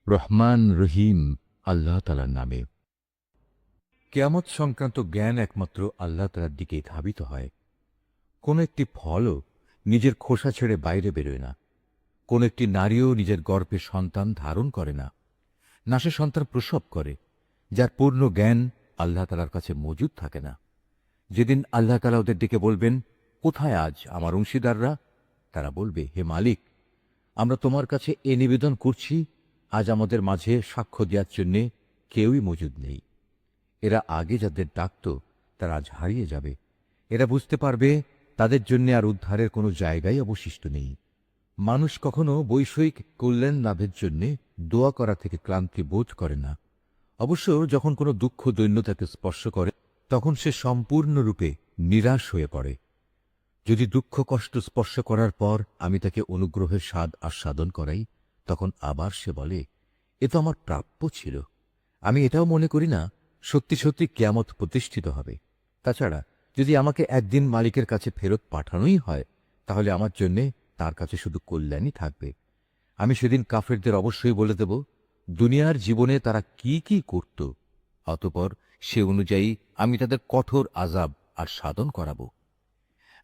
রহমান রহিম আল্লাহ তাআলার নামে। কিয়ামত সংক্রান্ত জ্ঞান একমাত্র আল্লাহ তাআলার দিকেই ধাবিত হয়। কোন একটি ফলও নিজের খোসা ছেড়ে বাইরে বেরোয় না। কোন একটি নারীও নিজের গর্ভে সন্তান ধারণ করে না, না সে সন্তান প্রসব করে, যার পূর্ণ জ্ঞান আল্লাহ তাআলার কাছে মজুদ থাকে না। যেদিন আল্লাহ তাআলা ওদের ডেকে বলবেন, কোথায় আজ আমার অংশীদাররা? তারা বলবে, হে মালিক, আমরা তোমার কাছে এ নিবেদন করছি, আজ আমাদের মাঝে সাক্ষ্য দেওয়ার জন্য কেউই মজুদ নেই। এরা আগে যাদের ডাকত তারা আজ হারিয়ে যাবে। এরা বুঝতে পারবে তাদের জন্য আর উদ্ধারের কোনো জায়গাই অবশিষ্ট নেই। মানুষ কখনো বৈষয়িক কল্যাণ লাভের জন্য দোয়া করা থেকে ক্লান্তি বোধ করে না। অবশ্য যখন কোনো দুঃখ দৈন্য তাকে স্পর্শ করে, তখন সে সম্পূর্ণরূপে নিরাশ হয়ে পড়ে। যদি দুঃখ কষ্ট স্পর্শ করার পর আমি তাকে অনুগ্রহের স্বাদ আস্বাদন করাই, তখন আবার সে বলে, এ তো আমার প্রাপ্য ছিল। আমি এটাও মনে করি না সত্যি সত্যি কিয়ামত প্রতিষ্ঠিত হবে। তাছাড়া যদি আমাকে একদিন মালিকের কাছে ফেরত পাঠানোই হয়, তাহলে আমার জন্যে তার কাছে শুধু কল্যাণই থাকবে। আমি সেদিন কাফেরদের অবশ্যই বলে দেব দুনিয়ার জীবনে তারা কি কি করত, অতঃপর সে অনুযায়ী আমি তাদের কঠোর আযাব আর সাধন করাবো।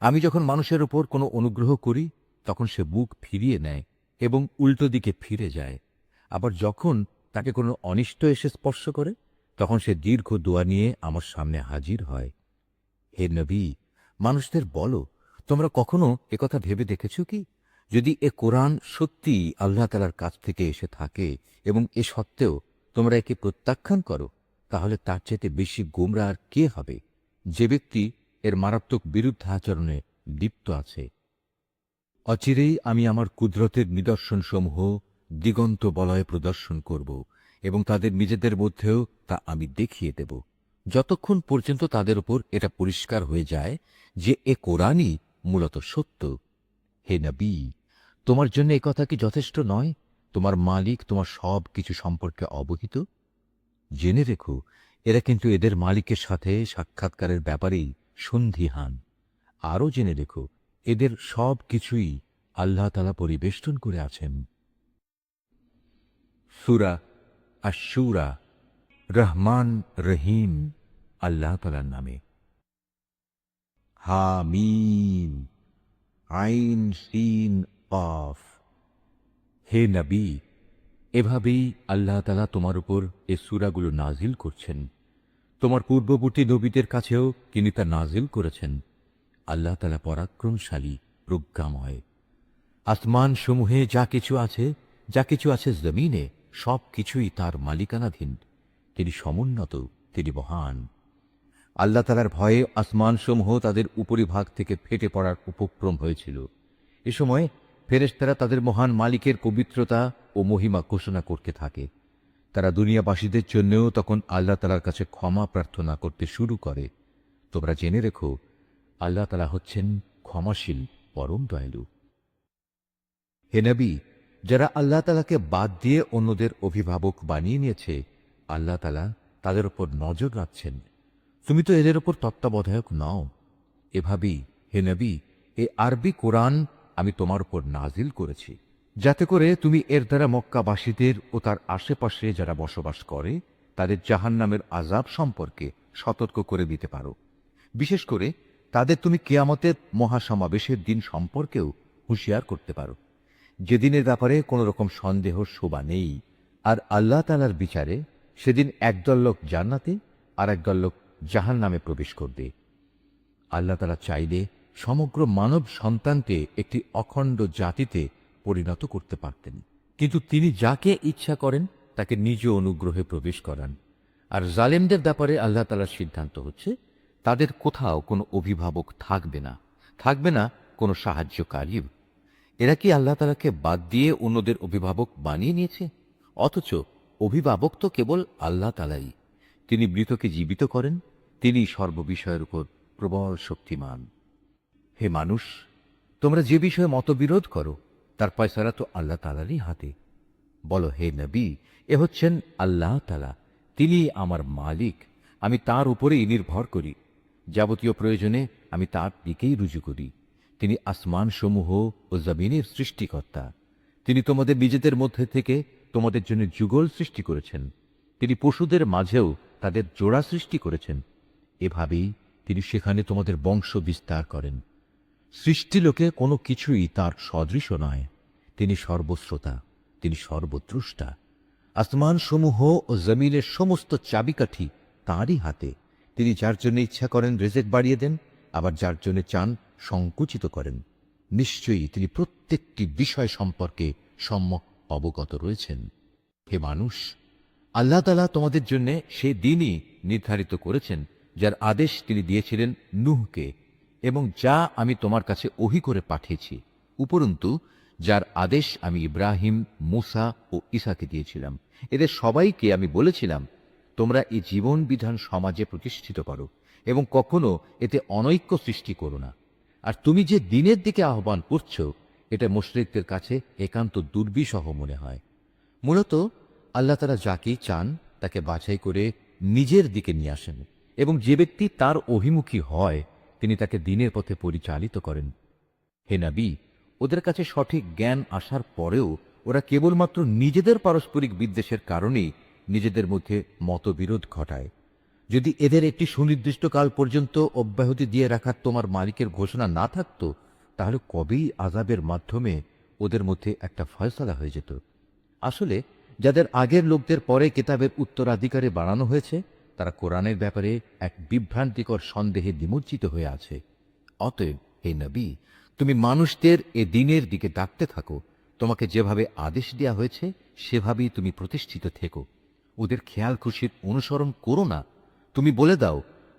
আমি যখন মানুষের উপর কোনো অনুগ্রহ করি, তখন সে মুখ ফিরিয়ে নেয় এবং উল্টো দিকে ফিরে যায়। আবার যখন তাকে কোনো অনিষ্ট এসে স্পর্শ করে, তখন সে দীর্ঘ দোয়া নিয়ে আমার সামনে হাজির হয়। হে নবী, মানুষদের বলো, তোমরা কখনো একথা ভেবে দেখেছ কি, যদি এ কোরআন সত্যিই আল্লাহ তাআলার কাছ থেকে এসে থাকে এবং এ সত্ত্বেও তোমরা একে প্রত্যাখ্যান করো, তাহলে তার চাইতে বেশি গোমরা আর কে হবে, যে ব্যক্তি এর মারাত্মক বিরুদ্ধাচরণে লিপ্ত আছে। অচিরেই আমি আমার কুদরতের নিদর্শনসমূহ দিগন্ত বলয়ে প্রদর্শন করব এবং তাদের নিজেদের মধ্যেও তা আমি দেখিয়ে দেব, যতক্ষণ পর্যন্ত তাদের উপর এটা পরিষ্কার হয়ে যায় যে এ কোরআনই মূলত সত্য। হে নবী, তোমার জন্য এ কথা কি যথেষ্ট নয়? তোমার মালিক তোমার সব কিছু সম্পর্কে অবহিত। জেনে রেখো, এরা কিন্তু এদের মালিকের সাথে সাক্ষাৎকারের ব্যাপারেই সন্দিহান। আরও জেনে রেখো, এদের সব কিছুই আল্লাহ তাআলা পরিবেষ্টন করে আছেন। সূরা আশ-শূরা, রহমান রহিম আল্লাহ তাআলার নামে। হামিম, আইন সিন কফ। হে নবী, এভাবেই আল্লাহ তাআলা তোমার উপর এ সূরাগুলো নাজিল করছেন। তোমার পূর্ববর্তী নবীদের কাছেও তিনি তা নাজিল করেছেন। আল্লাহ তাআলা পরাক্রমশালী, প্রজ্ঞাময়। আসমান সমূহে যা কিছু আছে জমিনে, সব কিছুই তার মালিকানাধীন। তিনি সমুন্নত, তিনি মহান। আল্লাহ তাআলার ভয়ে আসমানসমূহ তাদের উপরিভাগ থেকে ফেটে পড়ার উপক্রম হয়েছিল। এ সময় ফেরেশতারা তাদের মহান মালিকের পবিত্রতা ও মহিমা ঘোষণা করতে থাকে। তারা দুনিয়াবাসীদের জন্যও তখন আল্লাহ তাআলার কাছে ক্ষমা প্রার্থনা করতে শুরু করে। তোমরা জেনে রেখো, আল্লাহ তাআলা হচ্ছেন ক্ষমাশীল, পরম দয়ালু। হে নবী, যারা আল্লাহ তাআলাকে বাদ দিয়ে অন্যদের অভিভাবক বানিয়ে নিয়েছে, আল্লাহ তাআলা তাদের উপর নজর রাখছেন। তুমি তো এদের উপর তত্ত্বাবধায়ক নও। এভাবেই হে নবী, এ আরবি কোরআন আমি তোমার উপর নাজিল করেছি, যাতে করে তুমি এর দ্বারা মক্কাবাসীদের ও তার আশেপাশে যারা বসবাস করে তাদের জাহান্নামের আযাব সম্পর্কে সতর্ক করে দিতে পারো। বিশেষ করে তাদের তুমি কিয়ামতের মহাসমাবেশের দিন সম্পর্কেও হুঁশিয়ার করতে পারো, যেদিনের ব্যাপারে কোনো রকম সন্দেহ শোভা নেই। আর আল্লাহ তাআলার বিচারে সেদিন একদল লোক জান্নাতে আর একদল লোক জাহান্নামে প্রবেশ করবে। আল্লাহ তাআলা চাইলে সমগ্র মানব সন্তানকে একটি অখণ্ড জাতিতে পরিণত করতে পারতেন, কিন্তু তিনি যাকে ইচ্ছা করেন তাকে নিজ অনুগ্রহে প্রবেশ করান। আর জালেমদের ব্যাপারে আল্লাহ তাআলার সিদ্ধান্ত হচ্ছে, তাদের কোথাও কোনো অভিভাবক থাকবে না, থাকবে না কোনো সাহায্যকারীও। এরা কি আল্লাহ তাআলাকে বাদ দিয়ে অন্যদের অভিভাবক বানিয়ে নিয়েছে? অথচ অভিভাবক তো কেবল আল্লাহ তাআলাই। তিনি মৃতকে জীবিত করেন, তিনি সর্ববিষয়ের উপর প্রবল শক্তিমান। হে মানুষ, তোমরা যে বিষয়ে মতবিরোধ করো তার ফয়সালা তো আল্লাহ তাআলারই হাতে। বলো, হে নবী, এ হচ্ছেন আল্লাহ তাআলা, তিনি আমার মালিক, আমি তার উপরেই নির্ভর করি। যাবতীয় প্রয়োজনে আমি তার দিকেই রুজু করি। তিনি আসমানসমূহ ও জমিনের সৃষ্টিকর্তা। তিনি তোমাদের নিজেদের মধ্যে থেকে তোমাদের জন্য যুগল সৃষ্টি করেছেন। তিনি পশুদের মাঝেও তাদের জোড়া সৃষ্টি করেছেন। এভাবেই তিনি সেখানে তোমাদের বংশ বিস্তার করেন। সৃষ্টিলোকে কোনো কিছুই তার সদৃশ নয়। তিনি সর্বশ্রোতা, তিনি সর্বদ্রষ্টা। আসমানসমূহ ও জমিনের সমস্ত চাবিকাঠি তাঁরই হাতে। তিনি যার জন্য ইচ্ছা করেন রিজিক বাড়িয়ে দেন, আবার যার জন্য চান সংকুচিত করেন। নিশ্চয়ই তিনি প্রত্যেকটি বিষয় সম্পর্কে সম্যক অবগত রয়েছেন। হে মানুষ, আল্লাহ তাআলা তোমাদের জন্য সে দিনই নির্ধারিত করেছেন যার আদেশ তিনি দিয়েছিলেন নূহকে, এবং যা আমি তোমার কাছে ওহী করে পাঠিয়েছি, উপরন্তু যার আদেশ আমি ইব্রাহিম, মূসা ও ঈসাকে দিয়েছিলাম। এদের সবাইকে আমি বলেছিলাম, তোমরা এই জীবন বিধান সমাজে প্রতিষ্ঠিত করো এবং কখনো এতে অনৈক্য সৃষ্টি করো না। আর তুমি যে দিনের দিকে আহ্বান করছো, এটা মুশরিকদের কাছে একান্ত দুর্বিষহ মনে হয়। মূলত আল্লাহ তাআলা যাকেই চান তাকে বাছাই করে নিজের দিকে নিয়ে আসেন, এবং যে ব্যক্তি তার অভিমুখী হয় তিনি তাকে দিনের পথে পরিচালিত করেন। হে নবী, ওদের কাছে সঠিক জ্ঞান আসার পরেও ওরা কেবলমাত্র নিজেদের পারস্পরিক বিদ্বেষের কারণেই নিজেদের মধ্যে মতবিরোধ ঘটায়। যদি এদের একটি সুনির্দিষ্ট কাল পর্যন্ত অব্যাহতি দিয়ে রাখার তোমার মালিকের ঘোষণা না থাকত, তাহলে কবেই আযাবের মাধ্যমে ওদের মধ্যে একটা ফয়সালা হয়ে যেত। আসলে যাদের আগের লোকদের পরে কিতাবের উত্তরাধিকারী বানানো হয়েছে, তারা কোরআনের ব্যাপারে এক বিভ্রান্তিকর সন্দেহে নিমজ্জিত হয়ে আছে। অতএব হে নবী, তুমি মানুষদের এ দিনের দিকে ডাকতে থাকো। তোমাকে যেভাবে আদেশ দেয়া হয়েছে সেভাবেই তুমি প্রতিষ্ঠিত থেকো। ওদের খেয়াল খুশির অনুসরণ করো না। তুমি বলে দাও,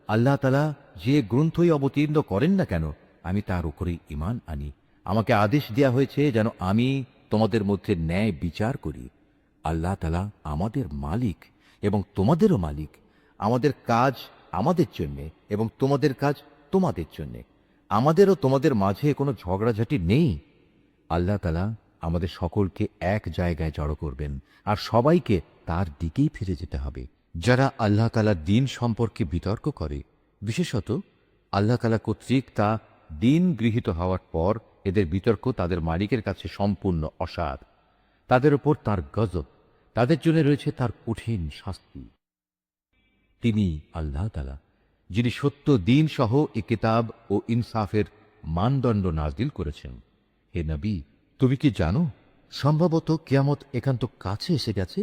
আল্লাহ তাআলা যে গ্রন্থই অবতীর্ণ করেন না কেন, আমি তার উপরেই ঈমান আনি। আমাকে আদেশ দেয়া হয়েছে যেন আমি তোমাদের মধ্যে ন্যায় বিচার করি। আল্লাহ তাআলা আমাদের মালিক এবং তোমাদেরও মালিক। আমাদের কাজ আমাদের জন্যে এবং তোমাদের কাজ তোমাদের জন্যে। আমাদেরও তোমাদের মাঝে কোনো ঝগড়াঝাটি নেই। আল্লাহ তাআলা আমাদের সকলকে এক জায়গায় জড়ো করবেন, আর সবাইকে তার দিকেই ফিরে যেতে হবে। যারা আল্লাহ তাআলার দ্বীন সম্পর্কে বিতর্ক করে, বিশেষত আল্লাহ তাআলা কর্তৃক তা দ্বীন গৃহীত হওয়ার পর এদের বিতর্ক তাদের মালিকের কাছে সম্পূর্ণ অসার। তাদের উপর তার গজব, তাদের জন্য রয়েছে তার কঠিন শাস্তি। তিনি আল্লাহ তাআলা, যিনি সত্য দ্বীন সহ এ কিতাব ও ইনসাফের মানদণ্ড নাযিল করেছেন। হে নবী, তুমি কি জানো, সম্ভবত কিয়ামত একান্ত কাছে এসে গেছে।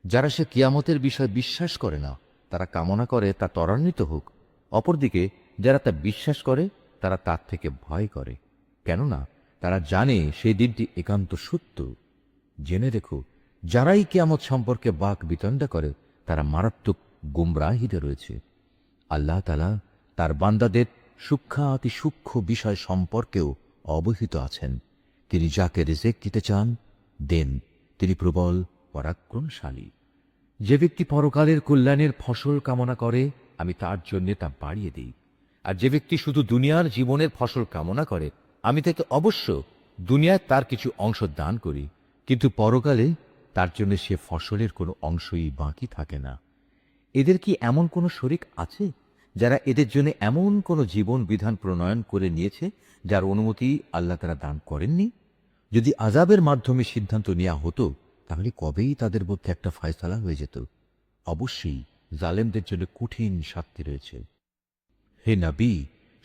যারা সে কিয়ামতের বিষয় বিশ্বাস করে না, তারা কামনা করে তা ত্বরান্বিত হোক। অপরদিকে যারা তা বিশ্বাস করে, তারা তার থেকে ভয় করে, কেননা তারা জানে সেই দিনটি একান্ত সত্য। জেনে রেখো, যারাই কিয়ামত সম্পর্কে বাক বিতণ্ডা করে, তারা মারাত্মক গুমরাহিতে রয়েছে। আল্লাহ তাআলা তার বান্দাদের সূক্ষ্মাতি সূক্ষ্ম বিষয় সম্পর্কেও অবহিত আছেন। তিনি যাকে রিজিক দিতে চান দেন। তিনি প্রবল পরাক্রমশালী। যে ব্যক্তি পরকালের কল্যাণের ফসল কামনা করে, আমি তার জন্য তা বাড়িয়ে দিই। আর যে ব্যক্তি শুধু দুনিয়ার জীবনের ফসল কামনা করে, আমি তাকে অবশ্য দুনিয়ায় তার কিছু অংশ দান করি, কিন্তু পরকালে তার জন্য সে ফসলের কোনো অংশই বাকি থাকে না। এদের কি এমন কোনো শরিক আছে যারা এদের জন্য এমন কোনো জীবন বিধান প্রণয়ন করে নিয়েছে যার অনুমতি আল্লাহ তাআলা দান করেননি? যদি আযাবের মাধ্যমে সিদ্ধান্ত নেওয়া হতো, তাহলে কবেই তাদের মধ্যে একটা ফয়সালা হয়ে যেত। অবশ্যই জালেমদের জন্য কঠিন শাস্তি রয়েছে। হে নবী,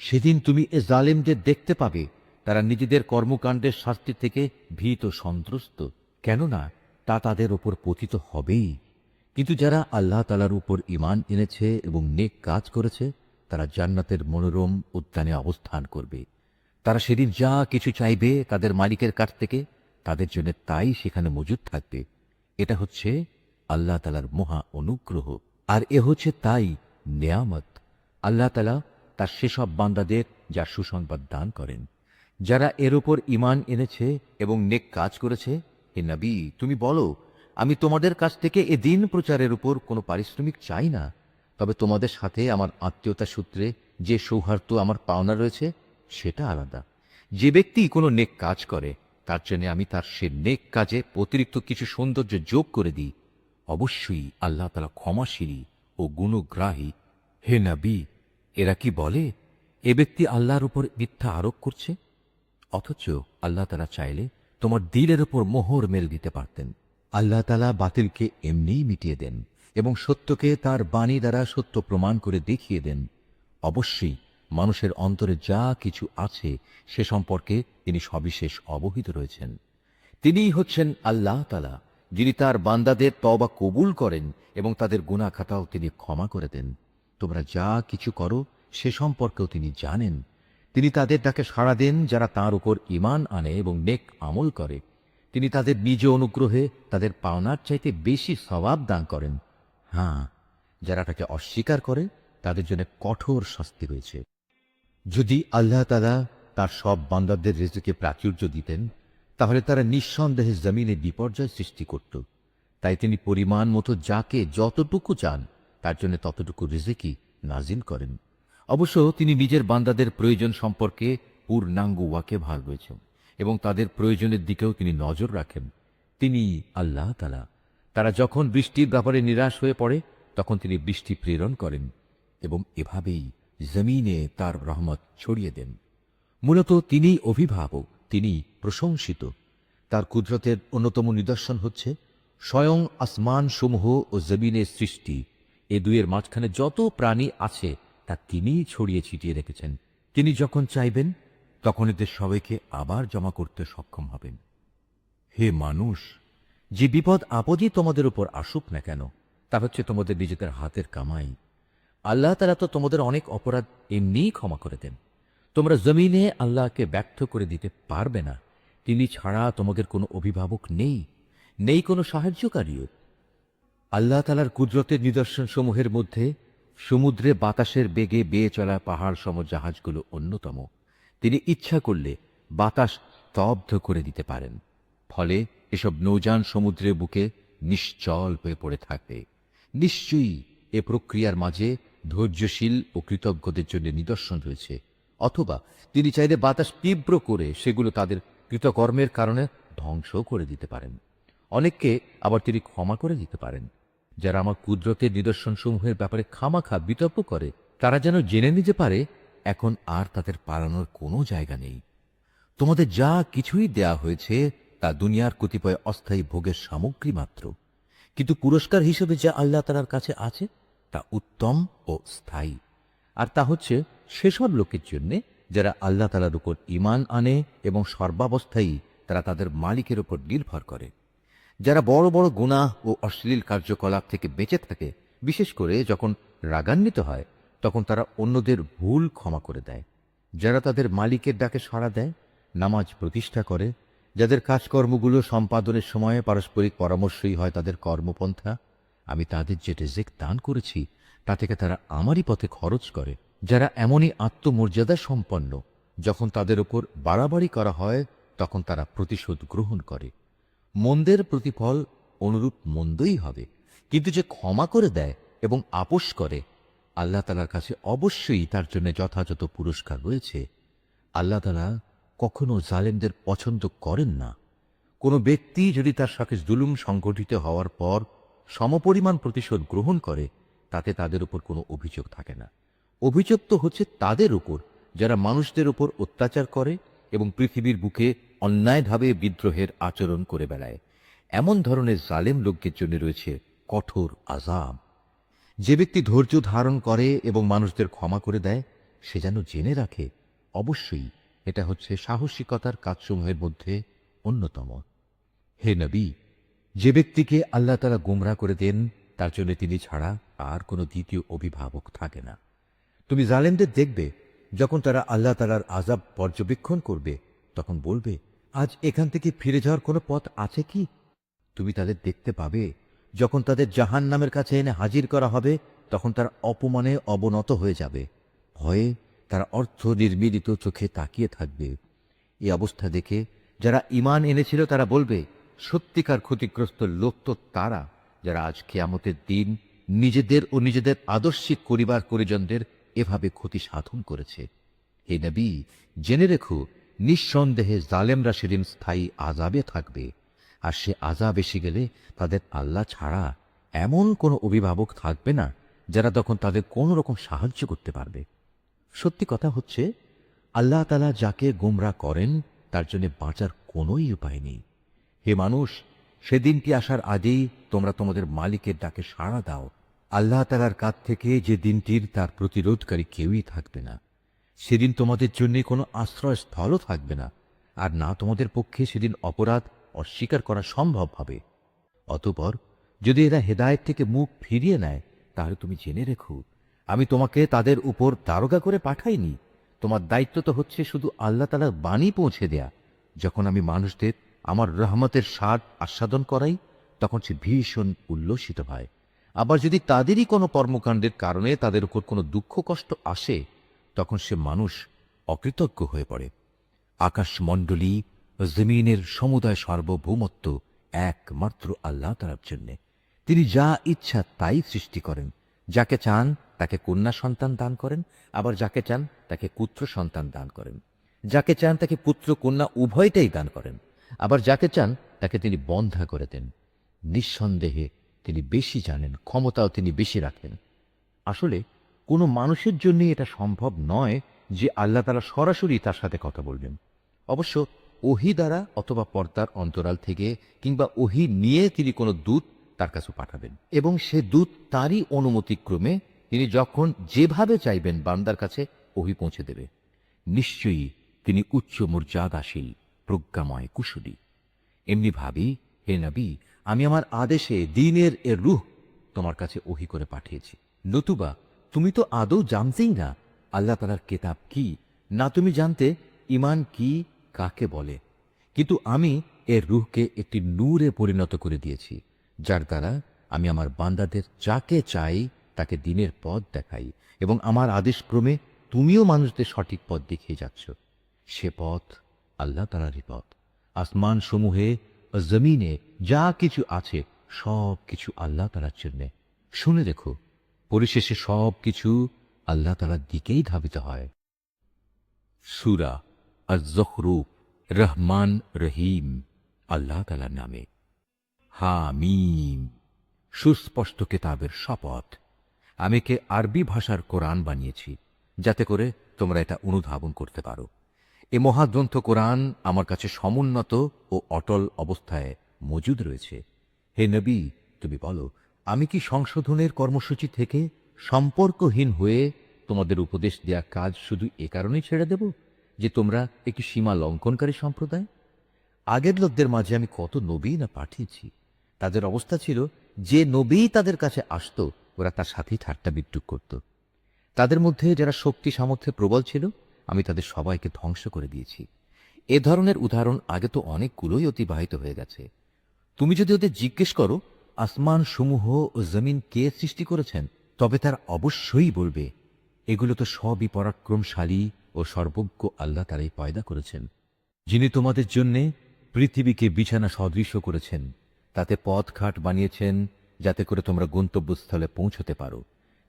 সেদিন তুমি এ জালেমদের দেখতে পাবে, তারা নিজেদের কর্মকাণ্ডের শাস্তি থেকে ভীত সন্ত্রস্ত, কেননা তা তাদের ওপর পতিত হবেই। কিন্তু যারা আল্লাহ তাআলার উপর ঈমান এনেছে এবং নেক কাজ করেছে, তারা জান্নাতের মনোরম উদ্যানে অবস্থান করবে। তারা সেদিন যা কিছু চাইবে তাদের মালিকের কাছ থেকে, তাদের জন্য তাই সেখানে মজুদ থাকবে। এটা হচ্ছে আল্লাহ তাআলার মহা অনুগ্রহ, আর এ হচ্ছে তাই নেয়ামত। আল্লাহ তাআলা তার সেসব বান্দাদের যা সুসংবাদ দান করেন, যারা এর উপর ঈমান এনেছে এবং নেক কাজ করেছে। হে নবী, তুমি বলো, আমি তোমাদের কাছ থেকে এ দ্বীন প্রচারের উপর কোনো পারিশ্রমিক চাই না, তবে তোমাদের সাথে আমার আত্মীয়তা সূত্রে যে সৌহার্দ্য আমার পাওনা রয়েছে সেটা আলাদা। যে ব্যক্তি কোনো নেক কাজ করে, তার জন্য আমি তার সে নেক কাজে অতিরিক্ত কিছু সৌন্দর্য যোগ করে দিই। অবশ্যই আল্লাহ তাআলা ক্ষমাশীল ও গুণগ্রাহী। হে নবী, এরা কি বলে, এ ব্যক্তি আল্লাহর উপর মিথ্যা আরোপ করছে? অথচ আল্লাহ তাআলা চাইলে তোমার দিলের উপর মোহর মেরে দিতে পারতেন। আল্লাহ তাআলা বাতিলকে এমনিই মিটিয়ে দেন এবং সত্যকে তার বাণী দ্বারা সত্য প্রমাণ করে দেখিয়ে দেন। অবশ্যই মানুষের অন্তরে যা কিছু আছে সে সম্পর্কে তিনি সবিশেষ অবহিত রয়েছেন। তিনিই হচ্ছেন আল্লাহ তাআলা, যিনি তার বান্দাদের তওবা কবুল করেন এবং তাদের গুনাহ খাতাও তিনি ক্ষমা করে দেন। তোমরা যা কিছু করো সে সম্পর্কেও তিনি জানেন। তিনি তাদের ডাকে সাড়া দেন যারা তাঁর উপর ঈমান আনে এবং নেক আমল করে। তিনি তাদের নিজ অনুগ্রহে তাদের পাওনার চাইতে বেশি সওয়াব দান করেন। হ্যাঁ, যারা তাকে অস্বীকার করে তাদের জন্য কঠোর শাস্তি রয়েছে। যদি আল্লাহ তাআলা তার সব বান্দাদের রিজকে প্রাচুর্য দিতেন, তাহলে তারা নিঃসন্দেহে জমিনে বিপর্যয় সৃষ্টি করত। তাই তিনি পরিমাণ মতো যাকে যতটুকু চান তার জন্য ততটুকু রিজিকই নাজিল করেন। অবশ্য তিনি নিজের বান্দাদের প্রয়োজন সম্পর্কে পূর্ণাঙ্গ ওয়াকিবহাল রয়েছেন এবং তাদের প্রয়োজনের দিকেও তিনি নজর রাখেন। তিনি আল্লাহ তাআলা। তারা যখন বৃষ্টির ব্যাপারে নিরাশ হয়ে পড়ে তখন তিনি বৃষ্টি প্রেরণ করেন এবং এভাবেই জমিনে তার রহমত ছড়িয়ে দেন। মূলত তিনিই অভিভাবক, তিনি প্রশংসিত। তার কুদরতের অন্যতম নিদর্শন হচ্ছে স্বয়ং আসমান সমূহ ও জমিনের সৃষ্টি। এ দুয়ের মাঝখানে যত প্রাণী আছে তা তিনিই ছড়িয়ে ছিটিয়ে রেখেছেন। তিনি যখন চাইবেন তখন এদের সবাইকে আবার জমা করতে সক্ষম হবেন। হে মানুষ, যে বিপদ আপদই তোমাদের উপর আসুক না কেন, তা হচ্ছে তোমাদের নিজেদের হাতের কামাই। আল্লাহ তাআলা তো তোমাদের অনেক অপরাধ এমনিই ক্ষমা করে দেন। তোমরা জমিনে আল্লাহকে ব্যর্থ করে দিতে পারবে না। তিনি ছাড়া তোমাদের কোনো অভিভাবক নেই, নেই কোনো সাহায্যকারীও। আল্লাহ তাআলার কুদরতের নিদর্শন সমূহের মধ্যে সমুদ্রে বাতাসের বেগে বেয়ে চলা পাহাড় সম জাহাজগুলো অন্যতম। তিনি ইচ্ছা করলে বাতাস স্তব্ধ করে দিতে পারেন, ফলে এসব নৌযান সমুদ্রের বুকে নিশ্চল হয়ে পড়ে থাকবে। নিশ্চয়ই এ প্রক্রিয়ার মাঝে ধৈর্যশীল ও কৃতজ্ঞদের জন্য নিদর্শন রয়েছে। অথবা তিনি চাইলে বাতাস তীব্র করে সেগুলো তাদের কৃতকর্মের কারণে ধ্বংস করে দিতে পারেন। অনেককে আবার তিনি ক্ষমা করে দিতে পারেন। যারা আমার কুদরতের নিদর্শন সমূহের ব্যাপারে খামাখা বিতর্ক করে, তারা যেন জেনে নিতে পারে এখন আর তাদের পালানোর কোনো জায়গা নেই। তোমাদের যা কিছুই দেয়া হয়েছে তা দুনিয়ার কতিপয় অস্থায়ী ভোগের সামগ্রী মাত্র, কিন্তু পুরস্কার হিসেবে যা আল্লাহ তাআলার কাছে আছে তা উত্তম ও স্থায়ী। আর তা হচ্ছে সেসব লোকের জন্য যারা আল্লাহ তাআলার উপর ঈমান আনে এবং সর্বাবস্থায় তারা তাদের মালিকের উপর নির্ভর করে। যারা বড় বড় গুনাহ ও অশ্লীল কার্যকলাপ থেকে বেঁচে থাকে, বিশেষ করে যখন রাগান্বিত হয়, তখন তারা অন্যদের ভুল ক্ষমা করে দেয়। যারা তাদের মালিকের ডাকে সাড়া দেয়, নামাজ প্রতিষ্ঠা করে, যাদের কাজকর্মগুলো সম্পাদনের সময় পারস্পরিক পরামর্শই হয় তাদের কর্মপন্থা, আমি তাদের যে রিজিক দান করেছি তা থেকে তারা আমারই পথে খরচ করে। যারা এমনই আত্মমর্যাদা সম্পন্ন, যখন তাদের উপর বাড়াবাড়ি করা হয় তখন তারা প্রতিশোধ গ্রহণ করে। মন্দের প্রতিফল অনুরূপ মন্দই হবে, কিন্তু যে ক্ষমা করে দেয় এবং আপোষ করে, আল্লাহ তাআলার কাছে অবশ্যই তার জন্য যথাযথ পুরস্কার রয়েছে। আল্লাহ তাআলা কখনো জালেমদের পছন্দ করেন না। কোনো ব্যক্তি যদি তার সাথে জুলুম সংঘটিত হওয়ার পর সমপরিমাণ প্রতিশোধ গ্রহণ করে, তাতে তাদের উপর কোনো অভিযোগ থাকে না। অভিযোগ তো হচ্ছে তাদের উপর যারা মানুষদের উপর অত্যাচার করে এবং পৃথিবীর বুকে অন্যায়ভাবে বিদ্রোহের আচরণ করে বেড়ায়। এমন ধরনের জালেম লোকদের জন্য রয়েছে কঠোর আযাব। যে ব্যক্তি ধৈর্য ধারণ করে এবং মানুষদের ক্ষমা করে দেয়, সে যেন জেনে রাখে অবশ্যই এটা হচ্ছে সাহসিকতার কাজসমূহের মধ্যে অন্যতম। হে নবী, যে ব্যক্তিকে আল্লাহ তাআলা গোমরাহ করে দেন তার জন্য তিনি ছাড়া আর কোনো দ্বিতীয় অভিভাবক থাকে না। তুমি জালেমদের দেখবে যখন তারা আল্লাহ তাআলার আযাব পর্যবেক্ষণ করবে, তখন বলবে, আজ এখান থেকে ফিরে যাওয়ার কোনো পথ আছে কি? তুমি তাদের দেখতে পাবে যখন তাদের জাহান্নামের কাছে এনে হাজির করা হবে, তখন তারা অপমানে অবনত হয়ে যাবে। ভয়ে তারা অর্থ নির্মিলিত চোখে তাকিয়ে থাকবে। এই অবস্থা দেখে যারা ঈমান এনেছিল তারা বলবে, সত্যিকার ক্ষতিগ্রস্ত লোক তো তারা যারা আজ কিয়ামতের দিন নিজেদের ও নিজেদের আদর্শিক পরিবার পরিজনদের এভাবে ক্ষতি সাধন করেছে। হে নবী, জেনে রেখো, নিঃসন্দেহে জালেমরা সেদিন স্থায়ী আযাবে থাকবে। আর সে আযাব এসে গেলে তাদের আল্লাহ ছাড়া এমন কোনো অভিভাবক থাকবে না যারা তখন তাদের কোনো রকম সাহায্য করতে পারবে। সত্যি কথা হচ্ছে, আল্লাহ তাআলা যাকে গোমরাহ করেন তার জন্য বাঁচার কোনোই উপায় নেই। হে মানুষ, সেদিনটি আসার আগেই তোমরা তোমাদের মালিকের ডাকে সাড়া দাও। আল্লাহ তাআলার কাছ থেকে যে দিনটির তার প্রতিরোধকারী কেউই থাকবে না। সেদিন তোমাদের জন্য কোনো আশ্রয়স্থলও থাকবে না, আর না তোমাদের পক্ষে সেদিন অপরাধ অস্বীকার করা সম্ভব হবে। অতঃপর যদি এরা হেদায়েত থেকে মুখ ফিরিয়ে নেয়, তাহলে তুমি জেনে রেখো, আমি তোমাকে তাদের উপর দারোগা করে পাঠাইনি। তোমার দায়িত্ব তো হচ্ছে শুধু আল্লাহ তাআলার বাণী পৌঁছে দেয়া। যখন আমি মানুষদের আমার রহমতের স্বাদ আস্বাদন করাই, তখন সে ভীষণ উল্লসিত হয়। আবার যদি তাদেরই কোনো কর্মকাণ্ডের কারণে তাদের উপর কোনো দুঃখ কষ্ট আসে, তখন সে মানুষ অকৃতজ্ঞ হয়ে পড়ে। আকাশমণ্ডলী ও জমিনের সমুদয় সার্বভৌমত্ব একমাত্র আল্লাহ তাআলার জন্যে। তিনি যা ইচ্ছা তাই সৃষ্টি করেন। যাকে চান তাকে কন্যা সন্তান দান করেন, আবার যাকে চান তাকে পুত্র সন্তান দান করেন। যাকে চান তাকে পুত্র কন্যা উভয়টাই দান করেন, আবার যাকে চান তাকে তিনি বন্ধা করে দেন। নিঃসন্দেহে তিনি বেশি জানেন, ক্ষমতাও তিনি বেশি রাখেন। আসলে কোনো মানুষের জন্যই এটা সম্ভব নয় যে আল্লাহ তাআলা সরাসরি তার সাথে কথা বলবেন। অবশ্য ওহী দ্বারা অথবা পর্দার অন্তরাল থেকে কিংবা ওহী নিয়ে তিনি কোনো দূত তার কাছে পাঠাবেন, এবং সে দূত তারই অনুমতিক্রমে তিনি যখন যেভাবে চাইবেন বান্দার কাছে ওহী পৌঁছে দেবে। নিশ্চয়ই তিনি উচ্চ মর্যাদাশীল, প্রজ্ঞাময়, কুশলী। এমনি ভাবি, হে নবী, আমি আমার আদেশে দ্বীনের এর রূহ তোমার কাছে ওহী করে পাঠিয়েছি। নতুবা তুমি তো আদৌ জানতেই না আল্লাহ তাআলার কিতাব কি, না তুমি জানতে ঈমান কি কাকে বলে। কিন্তু আমি এর রূহকে একটি নূরে পরিণত করে দিয়েছি, যার দ্বারা আমি আমার বান্দাদের যাকে চাই তাকে দ্বীনের পথ দেখাই, এবং আমার আদেশক্রমে তুমিও মানুষদের সঠিক পথ দেখিয়ে যাচ্ছ। সে পথ আল্লাহ তাআলারই পথ। আসমান সমূহে ও জমিনে যা কিছু আছে সব কিছু আল্লাহ তাআলার জন্যে। শুনে দেখো, পরিশেষে সব কিছু আল্লাহ তাআলার দিকেই ধাবিত হয়। সূরা আয-যুখরুফ। রহমান রহিম আল্লাহ তাআলার নামে। হামিম। সুস্পষ্ট কিতাবের শপথ। আমি কে আরবি ভাষার কোরআন বানিয়েছি, যাতে করে তোমরা এটা অনুধাবন করতে পারো। এ মহাগ্রন্থ কোরআন আমার কাছে সমুন্নত ও অটল অবস্থায় মজুদ রয়েছে। হে নবী, তুমি বলো, আমি কি সংশোধনের কর্মসূচি থেকে সম্পর্কহীন হয়ে তোমাদের উপদেশ দেয়া কাজ শুধু এ কারণেই ছেড়ে দেব যে তোমরা একটি সীমা লঙ্ঘনকারী সম্প্রদায়? আগের লোকদের মাঝে আমি কত নবী না পাঠিয়েছি। তাদের অবস্থা ছিল, যে নবী তাদের কাছে আসতো ওরা তার সাথেই ঠাট্টা বিদ্রূপ করত। তাদের মধ্যে যারা শক্তি সামর্থ্যে প্রবল ছিল, আমি তাদের সবাইকে ধ্বংস করে দিয়েছি। এ ধরনের উদাহরণ আগে তো অনেকগুলোই অতিবাহিত হয়ে গেছে। তুমি যদি ওদের জিজ্ঞেস করো আসমান সমূহ ও জমিন কে সৃষ্টি করেছেন, তবে তারা অবশ্যই বলবে, এগুলো তো সবই পরাক্রমশালী ও সর্বজ্ঞ আল্লাহ তাআলাই পয়দা করেছেন, যিনি তোমাদের জন্যে পৃথিবীকে বিছানা সদৃশ করেছেন, তাতে পথঘাট বানিয়েছেন যাতে করে তোমরা গন্তব্যস্থলে পৌঁছতে পারো।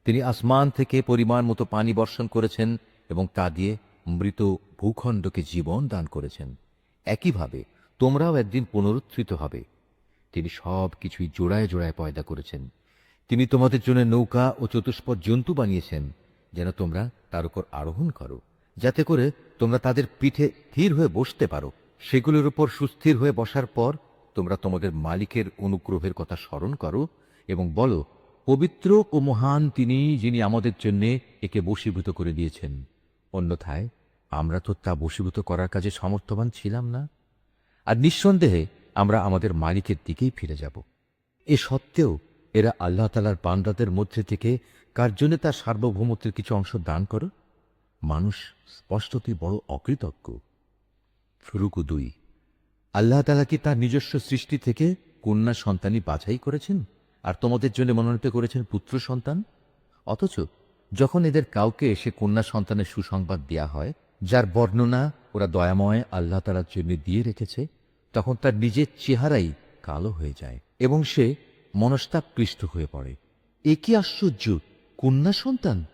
তিনি আসমান থেকে পরিমাণ মতো পানি বর্ষণ করেছেন এবং তা দিয়ে মৃত ভূখণ্ডকে জীবন দান করেছেন। একইভাবে তোমরাও একদিন পুনরুত্থিত হবে। তিনি সব কিছুই জোড়ায় জোড়ায় পয়দা করেছেন। তিনি তোমাদের জন্য নৌকা ও চতুষ্পদ জন্তু বানিয়েছেন, যেন তোমরা তার উপর আরোহণ করো, যাতে করে তোমরা তাদের পিঠে স্থির হয়ে বসতে পারো। সেগুলোর উপর সুস্থির হয়ে বসার পর তোমরা তোমাদের মালিকের অনুগ্রহের কথা স্মরণ করো এবং বলো, পবিত্র ও মহান তিনি, যিনি আমাদের জন্য একে বশীভূত করে দিয়েছেন। অন্যথায় আমরা তো তা বশীভূত করার কাজে সমর্থবান ছিলাম না। আর নিঃসন্দেহে আমরা আমাদের মালিকের দিকেই ফিরে যাব। এ সত্ত্বেও এরা আল্লাহ তাআলার বান্দাদের মধ্যে থেকে কার জন্য তার সার্বভৌমত্বের কিছু অংশ দান করো? মানুষ স্পষ্টতই বড় অকৃতজ্ঞ। রুকু 2। আল্লাহ তাআলা কি তার নিজস্ব সৃষ্টি থেকে কন্যা সন্তানই বাছাই করেছেন আর তোমাদের জন্য মনোনীত করেছেন পুত্র সন্তান? অথচ যখন এদের কাউকে এসে কন্যা সন্তানের সুসংবাদ দেয়া হয়, যার বর্ণনা ওরা দয়াময় আল্লাহ তাআলার জন্য দিয়ে রেখেছে, তখন তার নিজের চেহারাই কালো হয়ে যায় এবং সে মনস্তাপকৃষ্ট হয়ে পড়ে। এ কি আশ্চর্য! কন্যা সন্তান,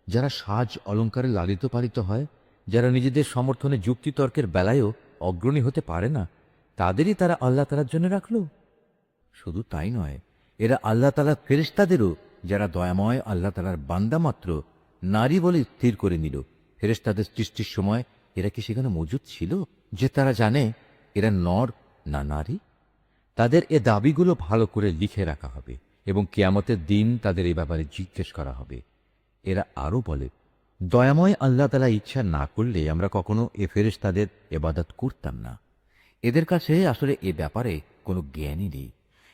যারা সাজ অলঙ্কারে লালিত পালিত হয়, যারা নিজেদের সমর্থনে যুক্তিতর্কের বেলায়ও অগ্রণী হতে পারে না, তাদেরই তারা আল্লাহ তাআলার জন্য রাখল। শুধু তাই নয়, এরা আল্লাহ তাআলার ফেরেশতাদেরও, যারা দয়াময় আল্লাহ তাআলার বান্দা মাত্র, নারী বলে স্থির করে নিল। ফেরেশতাদের সৃষ্টির সময় এরা কি সেখানে মজুদ ছিল যে তারা জানে এরা নর না নারী? তাদের এ দাবিগুলো ভালো করে লিখে রাখা হবে এবং কিয়ামতের দিন তাদের এই ব্যাপারে জিজ্ঞেস করা হবে। এরা আরো বলে, দয়াময় আল্লাহ তাআলা ইচ্ছা না করলে আমরা কখনো এ ফেরেশতাদের ইবাদত করতাম না। এদের কাছে আসলে এ ব্যাপারে কোনো জ্ঞানই নেই।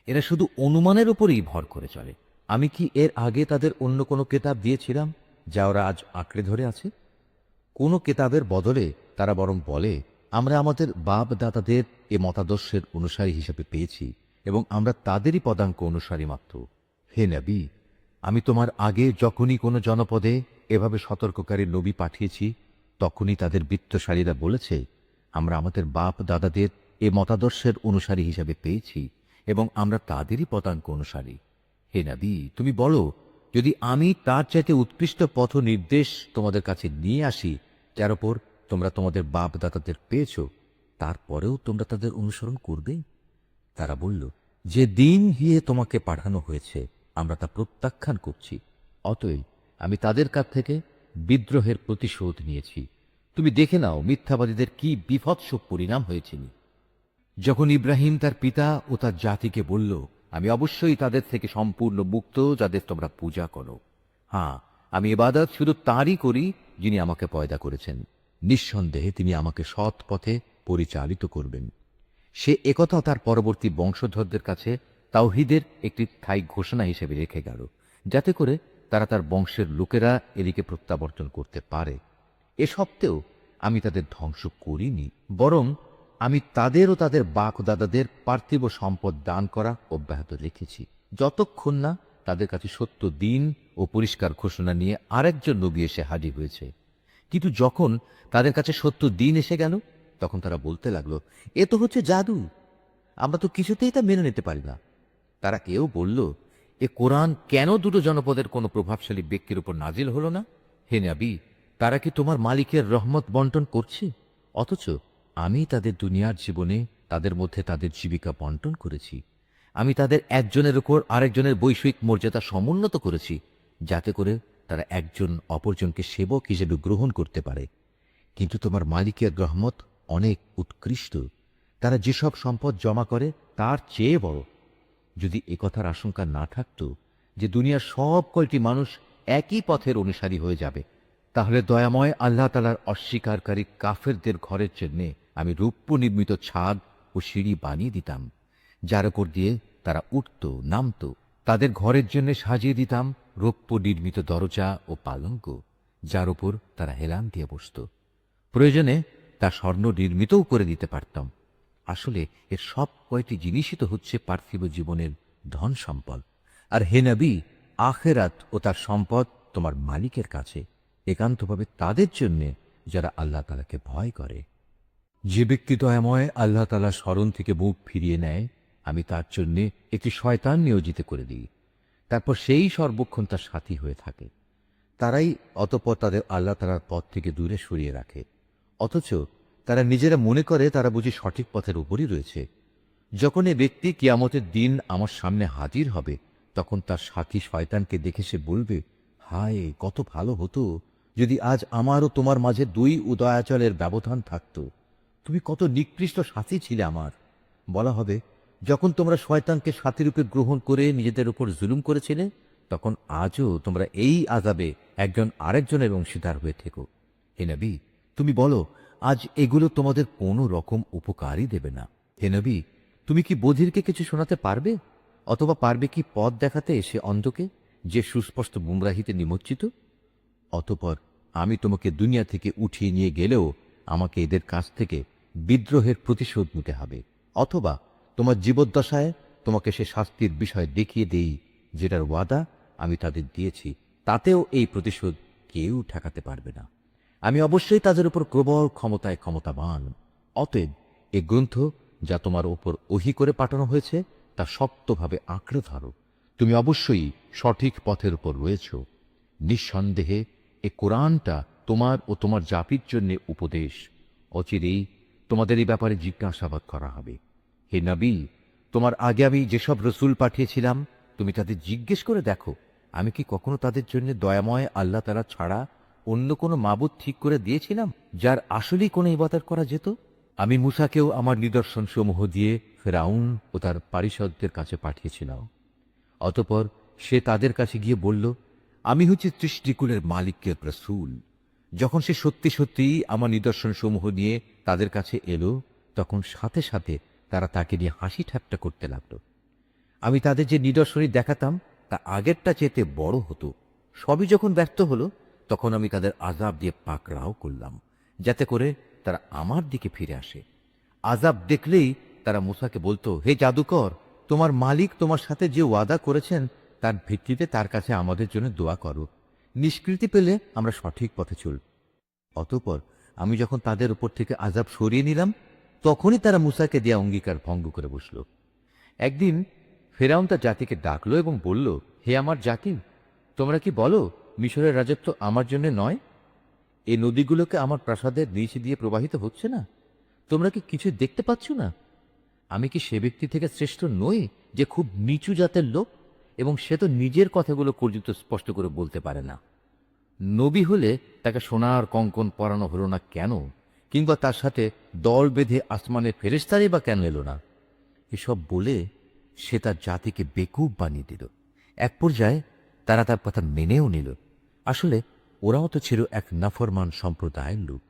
এরা শুধু অনুমানের উপরই ভর করে চলে। আমি কি এর আগে তাদের অন্য কোনো কিতাব দিয়েছিলাম যা ওরা আজ আঁকড়ে ধরে আছে? কোনো কিতাবের বদলে তারা বরং বলে, আমরা আমাদের বাপ দাদাদের এ মতাদর্শের অনুসারী হিসেবে পেয়েছি এবং আমরা তাদেরই পদাঙ্ক অনুসারী মাত্র। হে নবী, আমি তোমার আগে যখনই কোনো জনপদে এভাবে সতর্ককারী নবী পাঠিয়েছি, তখনই তাদের বিত্তশালীরা বলেছে, আমরা আমাদের বাপ দাদাদের এ মতাদর্শের অনুসারী হিসেবে পেয়েছি এবং আমরা তাদেরই পদাঙ্ক অনুসারী। হে নবী, তুমি বলো, যদি আমি তার চাইতে উৎকৃষ্ট পথ নির্দেশ তোমাদের কাছে নিয়ে আসি, যার উপর তোমরা তোমাদের বাপ দাদাদের পেয়েছ, তারপরেও তোমরা তাদের অনুসরণ করবে? তারা বলল, যে দিন গিয়ে তোমাকে পাঠানো হয়েছে আমরা তা প্রত্যাখ্যান করছি। অতএব আমি তাদের কাছ থেকে বিদ্রোহের প্রতিশোধ নিয়েছি। তুমি দেখে নাও মিথ্যাবাদীদের কি বিভৎস পরিণাম হয়েছিল। যখন ইব্রাহিম তার পিতা ও তার জাতিকে বলল, আমি অবশ্যই তাদের থেকে সম্পূর্ণ মুক্ত যাদের তোমরা পূজা করো। হ্যাঁ, আমি ইবাদত শুধু তাঁরই করি যিনি আমাকে পয়দা করেছেন। নিঃসন্দেহে তিনি আমাকে সৎ পথে পরিচালিত করবেন। সে একথা তার পরবর্তী বংশধরদের কাছে তাওহীদের একটি স্থায়ী ঘোষণা হিসেবে রেখে গেল, যাতে করে তারা তার বংশের লোকেরা এদিকে প্রত্যাবর্তন করতে পারে। এ সত্ত্বেও আমি তাদের ধ্বংস করিনি, বরং আমি তাদের ও তাদের বাপ দাদাদের পার্থিব সম্পদ দান করা অব্যাহত রেখেছি, যতক্ষণ না তাদের কাছে সত্য দিন ও পরিষ্কার ঘোষণা নিয়ে আরেকজন নবী এসে হাজির হয়েছে। কিন্তু যখন তাদের কাছে সত্য দিন এসে গেল, তখন তারা বলতে লাগলো, এ তো হচ্ছে জাদু, আমরা তো কিছুতেই তা মেনে নিতে পারি না। তারা কেউ বলল, এ কোরআন কেন দুটো জনপদের কোনো প্রভাবশালী ব্যক্তির উপর নাজিল হলো না? হে নবী, তারা কি তোমার মালিকের রহমত বন্টন করছে? অথচ আমি তাদের দুনিয়ার জীবনে তাদের মধ্যে তাদের জীবিকা বন্টন করেছি। আমি তাদের একজনের উপর আরেকজনের বৈষয়িক মর্যাদা সমুন্নত করেছি, যাতে করে তারা একজন অপরজনকে সেবক হিসেবে গ্রহণ করতে পারে। কিন্তু তোমার মালিকের রহমত অনেক উৎকৃষ্ট, তারা যেসব সম্পদ জমা করে তার চেয়ে বড়। যদি একথার আশঙ্কা না থাকত যে দুনিয়ার সব কয়টি মানুষ একই পথের অনুসারী হয়ে যাবে, তাহলে দয়াময় আল্লাহ তাআলার অস্বীকারী কাফেরদের ঘরের জন্যে আমি রৌপ্য নির্মিত ছাদ ও সিঁড়ি বানিয়ে দিতাম, যার উপর দিয়ে তারা উঠত নামত। তাদের ঘরের জন্য সাজিয়ে দিতাম রৌপ্য নির্মিত দরজা ও পালঙ্ক, যার উপর তারা হেলান দিয়ে বসত। প্রয়োজনে তা স্বর্ণ নির্মিতও করে দিতে পারতাম। আসলে এর সব কয়টি জিনিসই তো হচ্ছে পার্থিব জীবনের ধন সম্পদ। আর হে নবী, আখেরাত ও তার সম্পদ তোমার মালিকের কাছে, একান্তভাবে তাদের জন্যে যারা আল্লাহ তাআলাকে ভয় করে। যে ব্যক্তি দয়াময় আল্লাহ তাআলার স্মরণ থেকে মুখ ফিরিয়ে নেয়, আমি তার জন্যে একটি শয়তান নিয়োজিত করে দিই। তারপর সেই সর্বক্ষণ তার সাথী হয়ে থাকে। তারাই অতঃপর তাদের আল্লাহ তাআলার পথ থেকে দূরে সরিয়ে রাখে, অথচ তারা নিজেরা মনে করে তারা বুঝি সঠিক পথের উপরই রয়েছে। যখন এ ব্যক্তি কিয়ামতের দিন আমার সামনে হাজির হবে, তখন তার সাথী শয়তানকে দেখে সে বলবে, হায়, কত ভালো হতো যদি আজ আমার ও তোমার মাঝে দুই উদয়াচলের ব্যবধান থাকত। তুমি কত নিকৃষ্ট সাথী ছিলে আমার। বলা হবে, যখন তোমরা শয়তানকে সাথীরূপে গ্রহণ করে নিজেদের উপর জুলুম করেছিলে, তখন আজও তোমরা এই আযাবে একজন আরেকজনের অংশীদার হয়ে থেকো। হে নবী, তুমি বলো, আজ এগুলো তোমাদের কোনো রকম উপকারই দেবে না। হে নবী, তুমি কি বধিরকে কিছু শোনাতে পারবে? অথবা পারবে কি পথ দেখাতে সে অন্ধকে, যে সুস্পষ্ট গুমরাহিতে নিমজ্জিত? অতঃপর আমি তোমাকে দুনিয়া থেকে উঠিয়ে নিয়ে গেলেও আমাকে এদের কাছ থেকে বিদ্রোহের প্রতিশোধ নিতে হবে, অথবা তোমার জীবদ্দশায় তোমাকে সে শাস্তির বিষয় দেখিয়ে দেই যেটার ওয়াদা আমি তাদের দিয়েছি। তাতেও এই প্রতিশোধ কেউ ঠেকাতে পারবে না। আমি অবশ্যই তাদের উপর প্রবল ক্ষমতায় ক্ষমতাবান। অতএব এ গ্রন্থ যা তোমার উপর ওহী করে পাঠানো হয়েছে তা শক্তভাবে আঁকড়ে ধরো। তুমি অবশ্যই সঠিক পথের উপর রয়েছ। নিঃসন্দেহে এ কোরআনটা তোমার ও তোমার জাতির জন্য উপদেশ। অচিরেই তোমাদের এই ব্যাপারে জিজ্ঞাসাবাদ করা হবে। হে নবী, তোমার আগে আমি যেসব রসুল পাঠিয়েছিলাম, তুমি তাদের জিজ্ঞেস করে দেখো, আমি কি কখনো তাদের জন্য দয়াময় আল্লাহ তাআলা ছাড়া অন্য কোনো মাবুদ ঠিক করে দিয়েছিলাম যার আসলেই কোনো ইবাদত করা যেত? আমি মূসাকেও আমার নিদর্শন সমূহ দিয়ে ফেরাউন ও তার পারিষদদের কাছে পাঠিয়েছিলাম। অতঃপর সে তাদের কাছে গিয়ে বলল, আমি হচ্ছি সৃষ্টিকুলের মালিকের রাসূল। যখন সে সত্যি সত্যি আমার নিদর্শন সমূহ নিয়ে তাদের কাছে এলো, তখন সাথে সাথে তারা তাকে নিয়ে হাসি ঠাট্টা করতে লাগলো। আমি তাদের যে নিদর্শনী দেখাতাম তা আগেরটা চেয়ে বড় হতো। সবই যখন ব্যর্থ হলো, তখন আমি তাদের আযাব দিয়ে পাকড়াও করলাম, যাতে করে তারা আমার দিকে ফিরে আসে। আযাব দেখলেই তারা মূসাকে বলতো, হে জাদুকর, তোমার মালিক তোমার সাথে যে ওয়াদা করেছেন তার ভিত্তিতে তার কাছে আমাদের জন্য দোয়া করো। নিষ্কৃতি পেলে আমরা সঠিক পথে চলব। অতঃপর আমি যখন তাদের উপর থেকে আযাব সরিয়ে নিলাম, তখনই তারা মূসাকে দেয়া অঙ্গীকার ভঙ্গ করে বসল। একদিন ফেরাউন তার জাতিকে ডাকলো এবং বলল, হে আমার জাতি, তোমরা কি বলো মিশরের রাজত্ব আমার জন্য নয়? এই নদীগুলোকে আমার প্রাসাদের নিচ দিয়ে প্রবাহিত হচ্ছে না? তোমরা কি কিছু দেখতে পাচ্ছ না? আমি কি সে ব্যক্তি থেকে শ্রেষ্ঠ নই যে খুব নিচু জাতের লোক, এবং সে তো নিজের কথাগুলো পর্যন্ত স্পষ্ট করে বলতে পারে না? নবী হলে তাকে সোনার কঙ্কন পরানো হলো না কেন? কিংবা তার সাথে দল বেঁধে আসমানের ফেরেশতারই বা কেন এলো না? এসব বলে সে তার জাতিকে বেকুব বানিয়ে দিল। এক পর্যায়ে তারা তার কথা মেনেও নিল। আসলে ওরাও তো ছিল এক নাফরমান সম্প্রদায়ের লোক।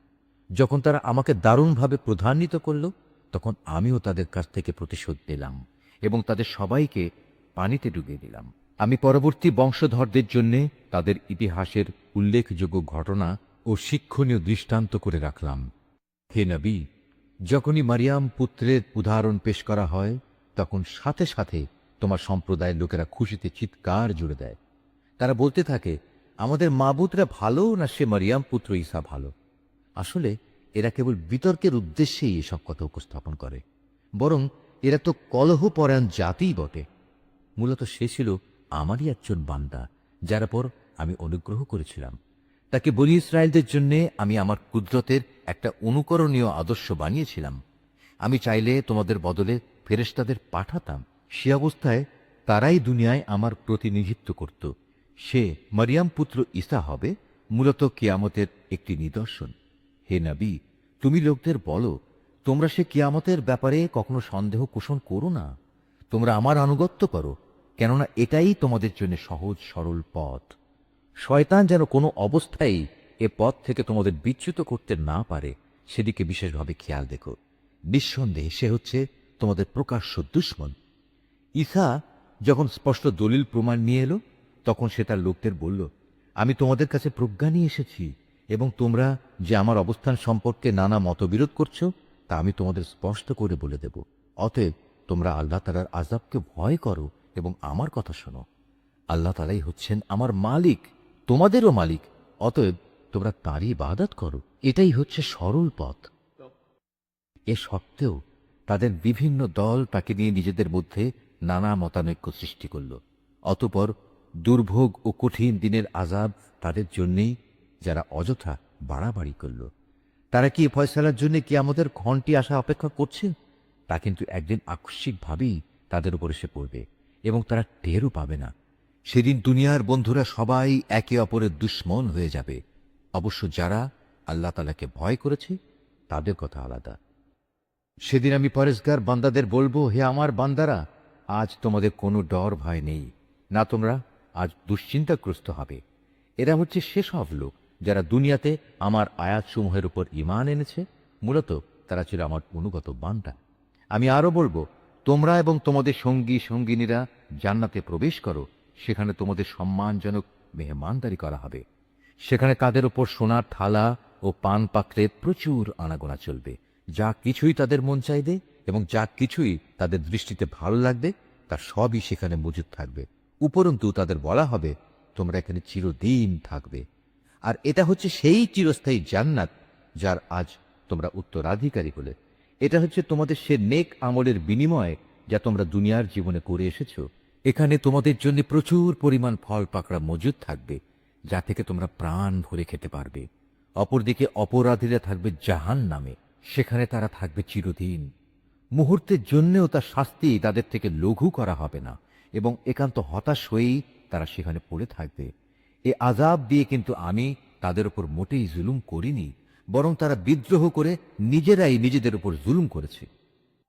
যখন তারা আমাকে দারুণভাবে প্রধান্বিত করল, তখন আমিও তাদের কাছ থেকে প্রতিশোধ নিলাম এবং তাদের সবাইকে পানিতে ডুবিয়ে দিলাম। আমি পরবর্তী বংশধরদের জন্য তাদের ইতিহাসের উল্লেখযোগ্য ঘটনা ও শিক্ষণীয় দৃষ্টান্ত করে রাখলাম। হে নবী, যখনই মারিয়াম পুত্রের উদাহরণ পেশ করা হয়, তখন সাথে সাথে তোমার সম্প্রদায়ের লোকেরা খুশিতে চিৎকার জুড়ে দেয়। তারা বলতে থাকে, আমাদের মাবুদরা ভালো না সে মারিয়াম পুত্র ঈসা ভালো? আসলে এরা কেবল বিতর্কের উদ্দেশ্যেই এসব কথা উপস্থাপন করে। বরং এরা তো কলহপরায়ণ জাতিই বটে। মূলত সে ছিল আমারই একজন বান্দা, যার পর আমি অনুগ্রহ করেছিলাম। তাকে বনী ইসরায়েলদের জন্য আমি আমার কুদরতের একটা অনুকরণীয় আদর্শ বানিয়েছিলাম। আমি চাইলে তোমাদের বদলে ফেরেশতাদের পাঠাতাম। সে অবস্থায় তারাই দুনিয়ায় আমার প্রতিনিধিত্ব করত। সে মারিয়াম পুত্র ঈসা হবে মূলত কিয়ামতের একটি নিদর্শন। হে নবী, তুমি লোকদের বলো, তোমরা সে কিয়ামতের ব্যাপারে কখনো সন্দেহ পোষণ করো না। তোমরা আমার আনুগত্য করো, কেননা এটাই তোমাদের জন্য সহজ সরল পথ। শয়তান যেন কোনো অবস্থায় এ পথ থেকে তোমাদের বিচ্যুত করতে না পারে, সেদিকে বিশেষভাবে খেয়াল দেখো। নিঃসন্দেহে সে হচ্ছে তোমাদের প্রকাশ্য দুশমন। ঈসা যখন স্পষ্ট দলিল প্রমাণ নিয়ে এলো, তখন সে তার লোকদের বলল, আমি তোমাদের কাছে প্রজ্ঞা নিয়ে এসেছি, এবং তোমরা যে আমার অবস্থান সম্পর্কে নানা মতবিরোধ করছো তা আমি তোমাদের স্পষ্ট করে বলে দেব। অতএব তোমরা আল্লাহ তাআলার আযাবকে ভয় করো এবং আমার কথা শোনো। আল্লাহ তাআলাই হচ্ছেন আমার মালিক, তোমাদেরও মালিক। অতএব তোমরা তাঁরই ইবাদত করো। এটাই হচ্ছে সরল পথ। এ সত্ত্বেও তাদের বিভিন্ন দল তাকে নিয়ে নিজেদের মধ্যে নানা মতানৈক্য সৃষ্টি করল। অতঃপর দুর্ভোগ ও কঠিন দিনের আযাব তাদের জন্যেই, যারা অযথা বাড়াবাড়ি করল। তারা কি ফয়সালার জন্য কি আমাদের ঘণ্টি আসা অপেক্ষা করছে? তা কিন্তু একদিন আকস্মিকভাবেই তাদের উপর এসে পড়বে এবং তারা টেরও পাবে না। সেদিন দুনিয়ার বন্ধুরা সবাই একে অপরের দুশমন হয়ে যাবে। অবশ্য যারা আল্লাহ তাআলাকে ভয় করেছে তাদের কথা আলাদা। সেদিন আমি পরেজগার বান্দাদের বলবো, হে আমার বান্দারা, আজ তোমাদের কোনো ডর ভয় নেই, না তোমরা আজ দুশ্চিন্তাগ্রস্ত হবে। এরা হচ্ছে সেসব লোক যারা দুনিয়াতে আমার আয়াতসমূহের উপর ঈমান এনেছে। মূলত তারা ছিল আমার অনুগত বান্দা। আমি আরো বলবো, তোমরা এবং তোমাদের সঙ্গী সঙ্গিনীরা জান্নাতে প্রবেশ করো। সেখানে তোমাদের সম্মানজনক মেহমানদারি করা হবে। সেখানে তাদের উপর সোনার থালা ও পান পাত্রের প্রচুর আনাগোনা চলবে। যা কিছুই তাদের মন চাইবে এবং যা কিছুই তাদের দৃষ্টিতে ভালো লাগবে, তার সবই সেখানে মজুদ থাকবে। উপরন্তু তাদের বলা হবে, তোমরা এখানে চিরদিন থাকবে। আর এটা হচ্ছে সেই চিরস্থায়ী জান্নাত যার আজ তোমরা উত্তরাধিকারী হলে। এটা হচ্ছে তোমাদের সে নেক আমলের বিনিময় যা তোমরা দুনিয়ার জীবনে করে এসেছো। এখানে তোমাদের জন্য প্রচুর পরিমাণ ফল পাকড়া মজুদ থাকবে, যা থেকে তোমরা প্রাণ ভরে খেতে পারবে। অপরদিকে অপরাধীরা থাকবে জাহান্নামে, সেখানে তারা থাকবে চিরদিন। মুহূর্তের জন্যেও তার শাস্তি তাদের থেকে লঘু করা হবে না এবং একান্ত হতাশ হয়েই তারা সেখানে পড়ে থাকবে। এ আযাব দিয়ে কিন্তু আমি তাদের উপর মোটেই জুলুম করিনি, বরং তারা বিদ্রোহ করে নিজেরাই নিজেদের উপর জুলুম করেছে।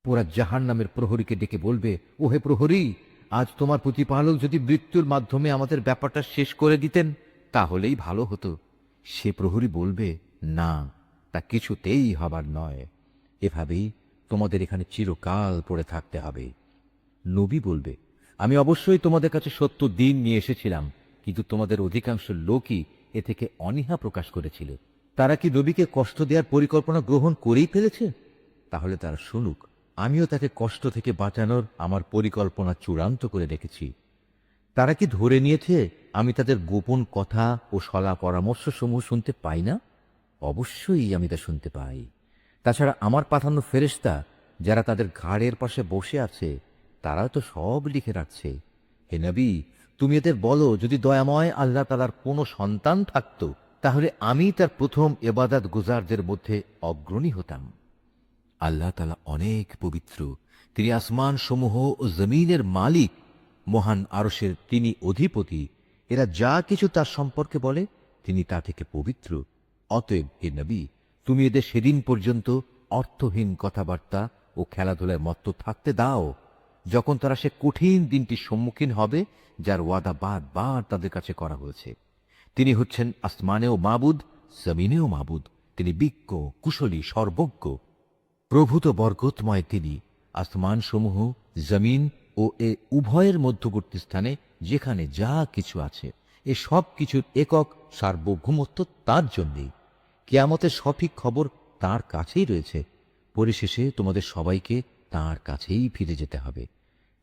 ওরা জাহান্নামের প্রহরীকে ডেকে বলবে, ও হে প্রহরী, আজ তোমার প্রতিপালক যদি মৃত্যুর মাধ্যমে আমাদের ব্যাপারটা শেষ করে দিতেন তাহলেই ভালো হতো। সে প্রহরী বলবে, না, তা কিছুতেই হবার নয়। এভাবেই তোমাদের এখানে চিরকাল পড়ে থাকতে হবে। নবী বলবে, আমি অবশ্যই তোমাদের কাছে সত্য দিন নিয়ে এসেছিলাম, কিন্তু তোমাদের অধিকাংশ লোকই এ থেকে অনীহা প্রকাশ করেছিল। তারা কি নবীকে কষ্ট দেওয়ার পরিকল্পনা গ্রহণ করেই ফেলেছে? তাহলে তারা শুনুক, আমিও তাকে কষ্ট থেকে বাঁচানোর আমার পরিকল্পনা চূড়ান্ত করে রেখেছি। তারা কি ধরে নিয়েছে আমি তাদের গোপন কথা ও সলা পরামর্শ সমূহ শুনতে পাই না? অবশ্যই আমি তা শুনতে পাই। তাছাড়া আমার পাঠানো ফেরেশতা যারা তাদের ঘাড়ের পাশে বসে আছে তারা তো সব লিখে রাখছে। হে নবী, তুমি এদের বলো, যদি দয়াময় আল্লাহ তাআলার কোনো সন্তান থাকত তাহলে আমি তার প্রথম ইবাদত গুজারদের মধ্যে অগ্রণী হতাম। আল্লাহ তাআলা অনেক পবিত্র, তিনি আসমান সমূহ ও জমিনের মালিক, মহান আরশের তিনি অধিপতি। এরা যা কিছু তার সম্পর্কে বলে তিনি তা থেকে পবিত্র। অতএব হে নবী, তুমি এদের সেদিন পর্যন্ত অর্থহীন কথাবার্তা ও খেলাধুলায় মত্ত থাকতে দাও, যখন তারা সে কঠিন দিনটির সম্মুখীন হবে যার ওয়াদা বারবার তাদের কাছে করা হয়েছে। তিনি হচ্ছেন আসমানেও মাবুদ, জমিনেও মাবুদ। তিনি বিজ্ঞ, কুশলী, সর্বজ্ঞ। প্রভূত বরকতময় তিনি। আসমান সমূহ, জমিন ও এ উভয়ের মধ্যবর্তী স্থানে যেখানে যা কিছু আছে, এ সব কিছুর একক সার্বভৌমত্ব তার জন্যেই। কিয়ামতের সঠিক খবর তার কাছেই রয়েছে। পরিশেষে তোমাদের সবাইকে তার কাছেই ফিরে যেতে হবে।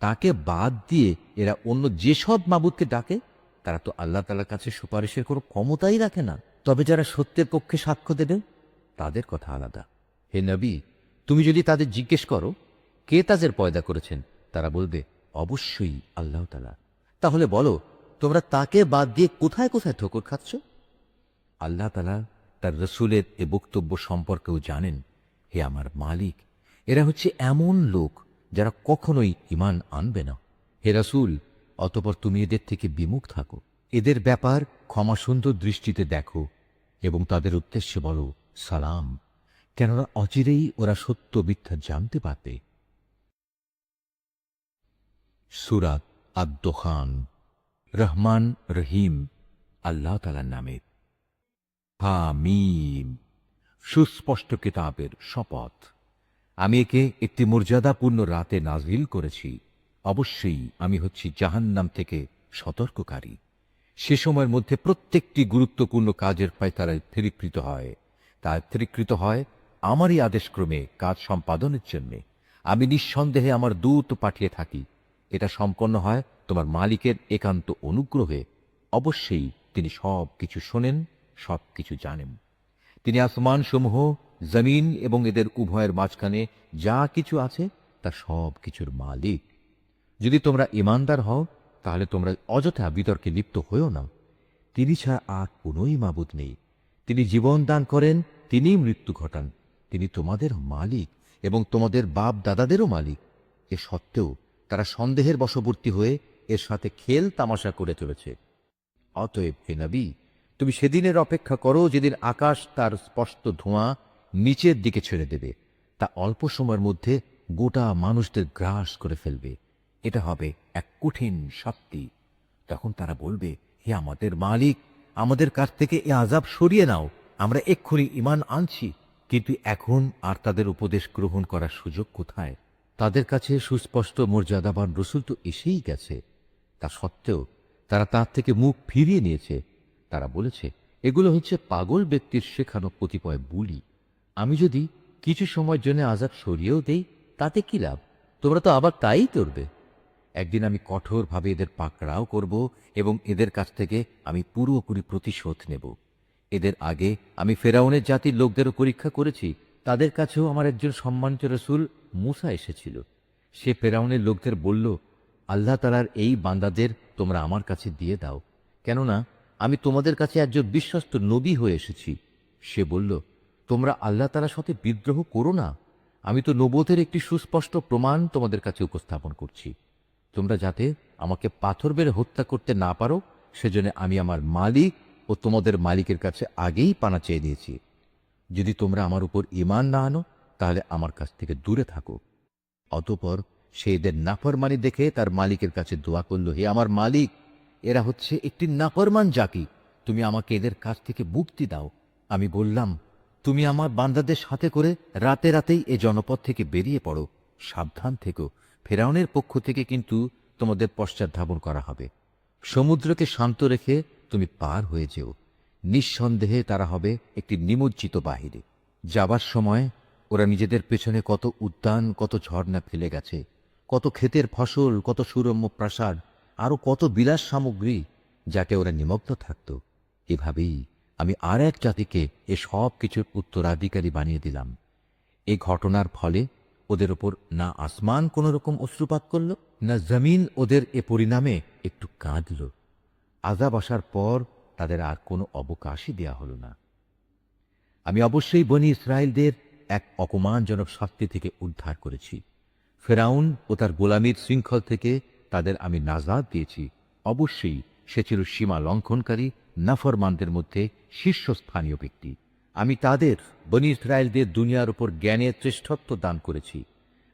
তাকে বাদ দিয়ে এরা অন্য যেসব মাবুদকে ডাকে তারা তো আল্লাহ তাআলার কাছে সুপারিশের কোনো ক্ষমতাই রাখে না। তবে যারা সত্যের পক্ষে সাক্ষ্য দেবে তাদের কথা আলাদা। হে নবী, তুমি যদি তাদের জিজ্ঞেস করো কে তাদের পয়দা করেছেন, তারা বলবে অবশ্যই আল্লাহ তাআলা। তাহলে বলো, তোমরা তাকে বাদ দিয়ে কোথায় কোথায় ঠোকর খাচ্ছ? আল্লাহ তাআলা তার রসুলের এ বক্তব্য সম্পর্কেও জানেন। হে আমার মালিক, এরা হচ্ছে এমন লোক যারা কখনোই ঈমান আনবে না। হে রসুল, অতঃপর তুমি এদের থেকে বিমুখ থাকো। এদের ব্যাপার ক্ষমাসুন্দর দৃষ্টিতে দেখো এবং তাদের উদ্দেশ্যে বলো সালাম, কেননা অচিরেই ওরা সত্য মিথ্যা জানতে পারবে। সূরা আদ-দুখান। রহমান রহিম আল্লাহ তাআলার নামে। হামিম। সুস্পষ্ট কিতাবের শপথ। আমি একে একটি মর্যাদাপূর্ণ রাতে নাজিল করেছি। অবশ্যই আমি হচ্ছি জাহান্নাম থেকে সতর্ককারী। সে সময়ের মধ্যে প্রত্যেকটি গুরুত্বপূর্ণ কাজের ফয়সালা স্থিরীকৃত হয়। তা স্থিরীকৃত হয় আমারই আদেশক্রমে কাজ সম্পাদনের জন্য। আমি নিঃসন্দেহে আমার দূত পাঠিয়ে থাকি। এটা সম্পন্ন হয় তোমার মালিকের একান্ত অনুগ্রহে। অবশ্যই তিনি সব কিছু শোনেন, সব কিছু জানেন। তিনি আসমান সমূহ, জমিন এবং এদের উভয়ের মাঝখানে যা কিছু আছে তা সব কিছুর মালিক। যদি তোমরা ঈমানদার হও তাহলে তোমরা অযথা বিতর্কে লিপ্ত হয়েও না। তিনি ছাড়া আর কোনোই মাবুদ নেই। তিনি জীবন দান করেন, তিনিই মৃত্যু ঘটান। তিনি তোমাদের মালিক এবং তোমাদের বাপ দাদাদেরও মালিক। এ সত্ত্বেও তারা সন্দেহের বশবর্তী হয়ে এর সাথে খেল তামাশা করে চলেছে। অতএব হে নবী, তুমি সেদিনের অপেক্ষা করো যেদিন আকাশ তার স্পষ্ট ধোঁয়া নিচের দিকে ছেড়ে দেবে। তা অল্প সময়ের মধ্যে গোটা মানুষদের গ্রাস করে ফেলবে। এটা হবে এক কঠিন শাস্তি। তখন তারা বলবে, হে আমাদের মালিক, আমাদের কাছ থেকে এ আযাব সরিয়ে নাও, আমরা এক্ষুনি ঈমান আনছি। কিন্তু এখন আর তাদের উপদেশ গ্রহণ করার সুযোগ কোথায়? তাদের কাছে সুস্পষ্ট মর্যাদাবান রসুল তো এসেই গেছে। তা সত্ত্বেও তারা তার থেকে মুখ ফিরিয়ে নিয়েছে। তারা বলেছে, এগুলো হচ্ছে পাগল ব্যক্তির শেখানো কতিপয় বুলি। আমি যদি কিছু সময়ের জন্য আযাব সরিয়েও দেই তাতে কি লাভ? তোমরা তো আবার তাই করবে। একদিন আমি কঠোরভাবে এদের পাকড়াও করব এবং এদের কাছ থেকে আমি পুরোপুরি প্রতিশোধ নেব। এদের আগে আমি ফেরাউনের জাতির লোকদেরও পরীক্ষা করেছি। তাদের কাছেও আমার একজন সম্মানিত রসুল মূসা এসেছিল। সে ফেরাউনের লোকদের বলল, আল্লাহ তাআলার এই বান্দাদের তোমরা আমার কাছে দিয়ে দাও, কেননা আমি তোমাদের কাছে একজন বিশ্বস্ত নবী হয়ে এসেছি। সে বলল, তোমরা আল্লাহ তাআলার সাথে বিদ্রোহ করো না। আমি তো নবুয়তের একটি সুস্পষ্ট প্রমাণ তোমাদের কাছে উপস্থাপন করছি। তোমরা যাতে আমাকে পাথর মেরে হত্যা করতে না পারো সেজন্য আমি আমার মালিক ও তোমাদের মালিকের কাছে আগেই পানা চেয়ে নিয়েছি। যদি তোমরা আমার উপর ঈমান না আনো তাহলে আমার কাছ থেকে দূরে থাকো। অতঃপর সে এদের নাফরমানি দেখে তার মালিকের কাছে দোয়া করল, হে আমার মালিক, এরা হচ্ছে একটি নাফরমান জাতি, তুমি আমাকে এদের কাছ থেকে মুক্তি দাও। আমি বললাম, তুমি আমার বান্দাদের সাথে করে রাতে রাতেই এ জনপদ থেকে বেরিয়ে পড়ো। সাবধান থেকো, ফেরাউনের পক্ষ থেকে কিন্তু তোমাদের পশ্চাৎধাবন করা হবে। সমুদ্রকে শান্ত রেখে তুমি পার হয়ে যেও। নিঃসন্দেহে তারা হবে একটি নিমজ্জিত বাহিনী। যাবার সময় ওরা নিজেদের পেছনে কত উদ্যান, কত ঝর্ণা ফেলে গেছে, কত ক্ষেতের ফসল, কত সুরম্য প্রাসাদ, আরো কত বিলাস সামগ্রী, যাকে ওরা নিমগ্ন থাকত। এভাবেই আমি আর এক জাতিকে এ সব কিছুর উত্তরাধিকারী বানিয়ে দিলাম। এই ঘটনার ফলে ওদের ওপর না আসমান কোন রকম অশ্রুপাত করল, না জমিন ওদের এ পরিণামে একটু কাঁদল। আযাব আসার পর তাদের আর কোনো অবকাশই দেয়া হল না। আমি অবশ্যই বনী ইসরায়েলদের এক অপমানজনক শাস্তি থেকে উদ্ধার করেছি। ফেরাউন ও তার গোলামীর শৃঙ্খল থেকে তাদের আমি নাজাত দিয়েছি। অবশ্যই সে ছিল সীমা লঙ্ঘনকারী নাফরমানদের মধ্যে শীর্ষস্থানীয় ব্যক্তি। আমি তাদের বনী ইসরায়েলদের দুনিয়ার উপর জ্ঞানের শ্রেষ্ঠত্ব দান করেছি।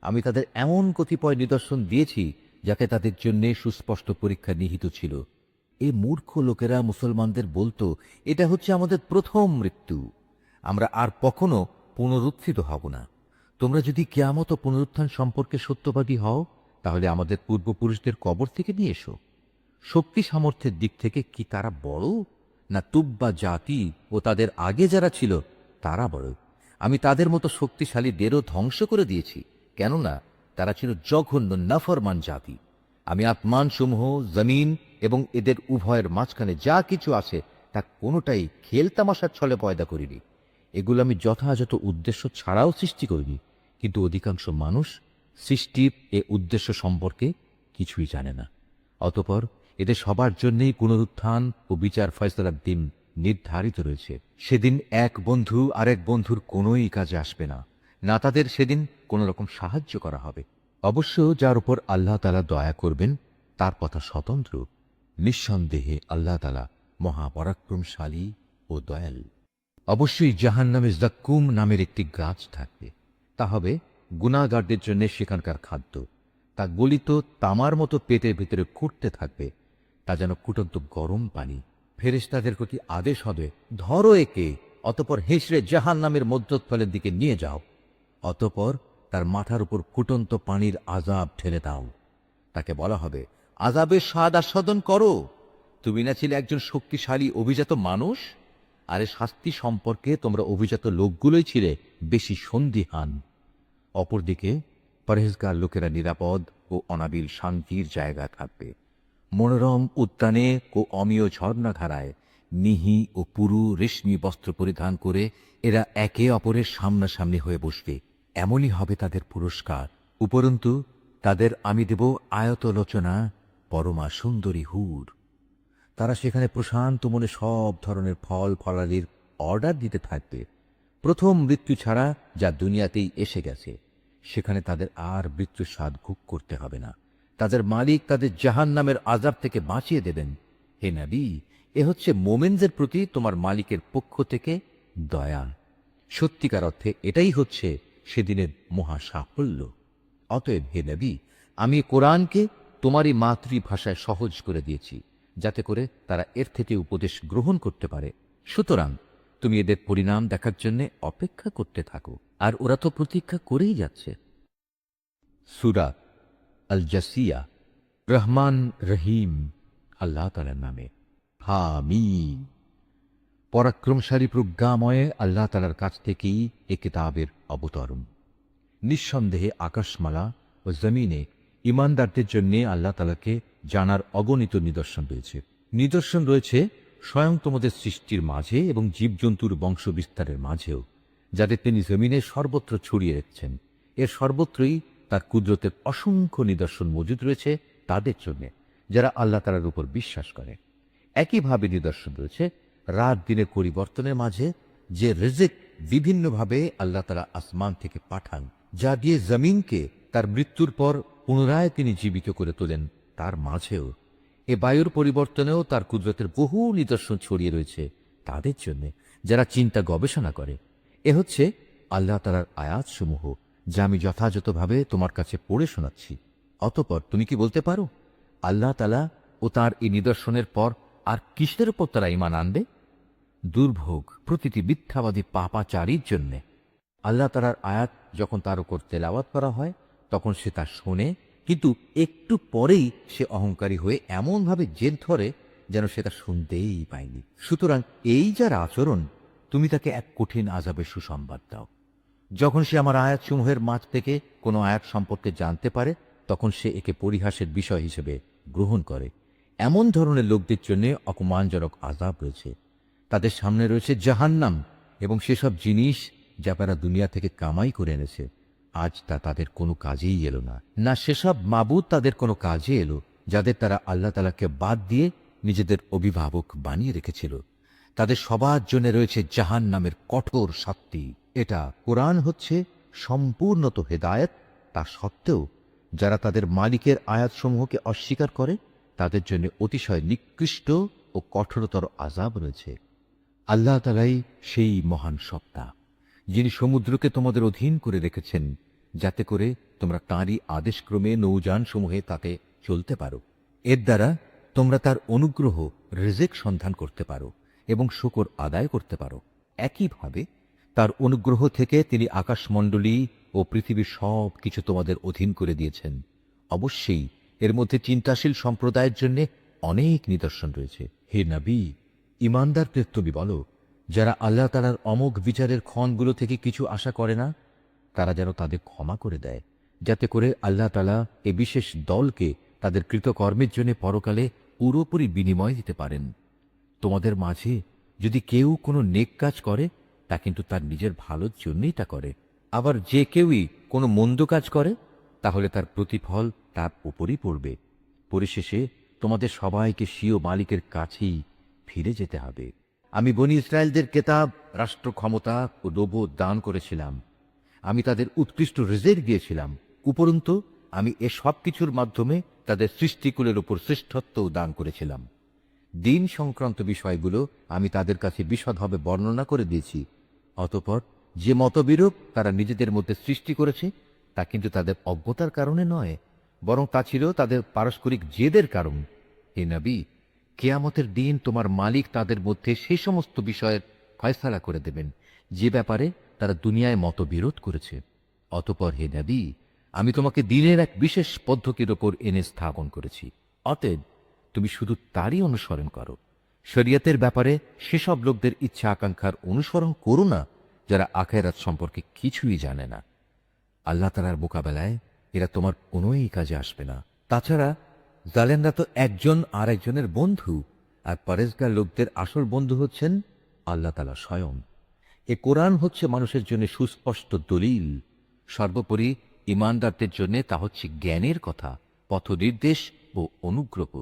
আমি তাদের এমন কতিপয় নিদর্শন দিয়েছি যাতে তাদের জন্য সুস্পষ্ট পরীক্ষা নিহিত ছিল। এই মূর্খ লোকেরা মুসলমানদের বলতো, এটা হচ্ছে আমাদের প্রথম মৃত্যু, আমরা আর কখনো পুনরুত্থিত হব না। তোমরা যদি কিয়ামত ও পুনরুত্থান সম্পর্কে সত্যবাদী হও তাহলে আমাদের পূর্বপুরুষদের কবর থেকে নিয়ে এসো। শক্তি সামর্থ্যের দিক থেকে কি তারা বড়, না তুব্বা জাতি ও তাদের আগে যারা ছিল তারা বড়? আমি তাদের মতো শক্তিশালীদেরও ধ্বংস করে দিয়েছি, কেননা তারা ছিল জঘন্য নাফরমান জাতি। আমি আসমান সমূহ, জমিন এবং এদের উভয়ের মাঝখানে যা কিছু আছে তা কোনোটাই খেলতামাশার ছলে পয়দা করিনি। এগুলো আমি যথাযথ উদ্দেশ্য ছাড়াও সৃষ্টি করিনি, কিন্তু অধিকাংশ মানুষ সৃষ্টির এ উদ্দেশ্য সম্পর্কে কিছুই জানে না। অতঃপর এদের সবার জন্যই পুনরুত্থান ও বিচার ফয়সালার দিন নির্ধারিত রয়েছে। সেদিন এক বন্ধু আরেক বন্ধুর কোনোই কাজে আসবে না, না তাদের সেদিন কোন রকম সাহায্য করা হবে। অবশ্য যার উপর আল্লাহ তাআলা দয়া করবেন তার কথা স্বতন্ত্র। নিঃসন্দেহে আল্লাহ তাআলা মহাপরাক্রমশালী ও দয়াল। অবশ্যই জাহান্নামে জাক্কুম নামের একটি গাছ থাকবে, তা হবে গুনাহগারদের জন্য সেখানকার খাদ্য। তা গলিত তামার মতো পেটের ভিতরে ফুটতে থাকবে, তা যেন কুটন্ত গরম পানি। ফেরেশতাদের প্রতি আদেশ হবে, ধরো একে, অতঃপর হেঁচড়ে জাহান্নামের মধ্যস্থলের দিকে নিয়ে যাও। অতঃপর তার মাথার উপর ফুটন্ত পানির আযাব ঠেলে দাও। তাকে বলা হবে, আযাবের স্বাদ আস্বাদন করো। তুমি না ছিলে একজন শক্তিশালী অভিজাত মানুষ, আর এ শাস্তি সম্পর্কে তোমরা অভিজাত লোকগুলোই ছিলে বেশি সন্দিহান। অপরদিকে পরহেজগার লোকেরা নিরাপদ ও অনাবিল শান্তির জায়গা থাকবে। মনোরম উদ্যানে ও অমীয় ঝর্ণাধারায় মিহি ও পুরু রেশমি বস্ত্র পরিধান করে এরা একে অপরের সামনাসামনি হয়ে বসবে। এমনই হবে তাদের পুরস্কার। উপরন্তু তাদের আমি দেব আয়তলোচনা পরমা সুন্দরী হুর। তারা সেখানে প্রশান্ত মনে সব ধরনের ফল ফলাদির অর্ডার দিতে থাকবে। প্রথম মৃত্যু ছাড়া যা দুনিয়াতেই এসে গেছে, সেখানে তাদের আর মৃত্যুর স্বাদ ভোগ করতে হবে না। তাদের মালিক তাদের জাহান্নামের আযাব থেকে বাঁচিয়ে দেবেন। হে নবী, এ হচ্ছে মোমেনদের প্রতি তোমার মালিকের পক্ষ থেকে দয়া। সত্যিকার অর্থে এটাই হচ্ছে সেদিনের মহা সাফল্য। অতএব হে নবী, আমি কোরআনকে তোমারই মাতৃভাষায় সহজ করে দিয়েছি, যাতে করে তারা এর থেকে উপদেশ গ্রহণ করতে পারে। সুতরাং তুমি এদের পরিণাম দেখার জন্য অপেক্ষা করতে থাকো, আর ওরা তো প্রতীক্ষা করেই যাচ্ছে। সূরা আল জাসিয়া। রহমান রহিম আল্লাহ তাআলার নামে। হামিম। পরাক্রমশালী প্রজ্ঞাময়ে আল্লাহ তাআলার কাছ থেকেই এ কিতাবের অবতরণ। নিঃসন্দেহে আকাশমালা ও জমিনে ঈমানদারদের জন্য আল্লাহ তাআলাকে জানার অগণিত নিদর্শন রয়েছে। নিদর্শন রয়েছে স্বয়ং তোমাদের সৃষ্টির মাঝে এবং জীবজন্তুর বংশ বিস্তারের মাঝেও, যাদের তিনি জমিনে সর্বত্র ছড়িয়ে রেখেছেন। এর সর্বত্রই তার কুদরতের অসংখ্য নিদর্শন মজুদ রয়েছে তাদের জন্য যারা আল্লাহ তাআলার উপর বিশ্বাস করে। একইভাবে নিদর্শন রয়েছে রাত দিনের পরিবর্তনের মাঝে, যে রিজিক বিভিন্নভাবে আল্লাহ তাআলা আসমান থেকে পাঠান, যা দিয়ে জমিনকে তার মৃত্যুর পর পুনরায় তিনি জীবিত করে তোলেন, তার মাঝেও। এ বায়ুর পরিবর্তনেও তার কুদরতের বহু নিদর্শন ছড়িয়ে রয়েছে তাদের জন্য যারা চিন্তা গবেষণা করে। এ হচ্ছে আল্লাহ তাআলার আয়াতসমূহ, যা আমি যথাযথভাবে তোমার কাছে পড়ে শোনাচ্ছি। অতঃপর তুমি কি বলতে পারো, আল্লাহ তাআলা ও তার এই নিদর্শনের পর আর কিসের উপর তারা ঈমান আনবে? দুর্ভোগ প্রতিটি মিথ্যাবাদী পাপাচারীর জন্যে। আল্লাহ তাআলার আয়াত যখন তার উপর তেলাওয়াত করা হয়, তখন সে তা শোনে, কিন্তু একটু পরেই সে অহংকারী হয়ে এমনভাবে জেদ ধরে যেন সে তা শুনতেই পায়নি। সুতরাং এই যার আচরণ, তুমি তাকে এক কঠিন আযাবের সুসংবাদ দাও। যখন সে আমার আয়াতসমূহের মাঝ থেকে কোনো আয়াত সম্পর্কে জানতে পারে, তখন সে একে পরিহাসের বিষয় হিসেবে গ্রহণ করে। এমন ধরনের লোকদের জন্য অপমানজনক আযাব রয়েছে। তাদের সামনে রয়েছে জাহান্নাম এবং সেসব জিনিস যা তারা দুনিয়া থেকে কামাই করে এনেছে। আজ তা তাদের কোনো কাজেই এলো না, না সেসব মাবুদ তাদের কোনো কাজে এলো যাদের তারা আল্লাহ তাআলাকে বাদ দিয়ে নিজেদের অভিভাবক বানিয়ে রেখেছিল। তাদের সবার জন্য রয়েছে জাহান্নামের কঠোর শাস্তি। এটা কোরআন হচ্ছে সম্পূর্ণত হেদায়েত, তা সত্ত্বেও যারা তাদের মালিকের আয়াতসমূহকে অস্বীকার করে, তাদের জন্য অতিশয় নিকৃষ্ট ও কঠোরতর আযাব রয়েছে। আল্লাহ তাআলাই সেই মহান সত্তা, যিনি সমুদ্রকে তোমাদের অধীন করে রেখেছেন, যাতে করে তোমরা তাঁরই আদেশক্রমে নৌযান সমূহে তাতে চলতে পারো। এর দ্বারা তোমরা তার অনুগ্রহ রিজিক সন্ধান করতে পারো এবং শুকর আদায় করতে পারো। একইভাবে তার অনুগ্রহ থেকে তিনি আকাশমণ্ডলী ও পৃথিবীর সব কিছু তোমাদের অধীন করে দিয়েছেন। অবশ্যই এর মধ্যে চিন্তাশীল সম্প্রদায়ের জন্য অনেক নিদর্শন রয়েছে। হে নবী, ঈমানদারদের তুমি বলো, যারা আল্লাহ তাআলার অমোঘ বিচারের ক্ষণগুলো থেকে কিছু আশা করে না, তারা যেন তাদের ক্ষমা করে দেয়, যাতে করে আল্লাহ তাআলা এ বিশেষ দলকে তাদের কৃতকর্মের জন্য পরকালে পুরোপুরি বিনিময় দিতে পারেন। তোমাদের মাঝে যদি কেউ কোনো নেক কাজ করে, তা কিন্তু তার নিজের ভালোর জন্যই তা করে। আবার যে কেউই কোনো মন্দ কাজ করে, তাহলে তার প্রতিফল তার উপরই পড়বে। পরিশেষে তোমাদের সবাইকে স্বীয় মালিকের কাছেই ফিরে যেতে হবে। আমি বনী ইসরায়েলদের কেতাব, রাষ্ট্র ক্ষমতা ও নবুওত দান করেছিলাম। আমি তাদের উৎকৃষ্ট রিজিক দিয়েছিলাম। উপরন্তু আমি এ সব কিছুর মাধ্যমে তাদের সৃষ্টিকুলের উপর শ্রেষ্ঠত্বও দান করেছিলাম। দিন সংক্রান্ত বিষয়গুলো আমি তাদের কাছে বিশদভাবে বর্ণনা করে দিয়েছি। অতঃপর যে মতবিরোধ তারা নিজেদের মধ্যে সৃষ্টি করেছে, তা কিন্তু তাদের অজ্ঞতার কারণে নয়, বরং তা ছিল তাদের পারস্পরিক জেদের কারণ। হে নবী, কিয়ামতের দিন তোমার মালিক তাদের মধ্যে সেই সমস্ত বিষয়ের ফয়সালা করে দেবেন যে ব্যাপারে তারা দুনিয়ায় মতবিরোধ করেছে। অতঃপর হে নবী, আমি তোমাকে দিনের এক বিশেষ পদ্ধতির ওপর এনে স্থাপন করেছি। অতএব তুমি শুধু তারই অনুসরণ করো। শরীয়তের ব্যাপারে সেসব লোকদের ইচ্ছা আকাঙ্ক্ষার অনুসরণ করো না, যারা আখিরাত সম্পর্কে কিছুই জানে না। আল্লাহ তাআলার মোকাবেলায় এরা তোমার কোনোই কাজে আসবে না। তাছাড়া জালেমরা তো একজন আর একজনের বন্ধু, আর পরেজগার লোকদের আসল বন্ধু হচ্ছেন আল্লাহ তাআলা স্বয়ং। এ কোরআন হচ্ছে মানুষের জন্য সুস্পষ্ট দলিল। সর্বোপরি ঈমানদারদের জন্য তা হচ্ছে জ্ঞানের কথা, পথনির্দেশ ও অনুগ্রহ।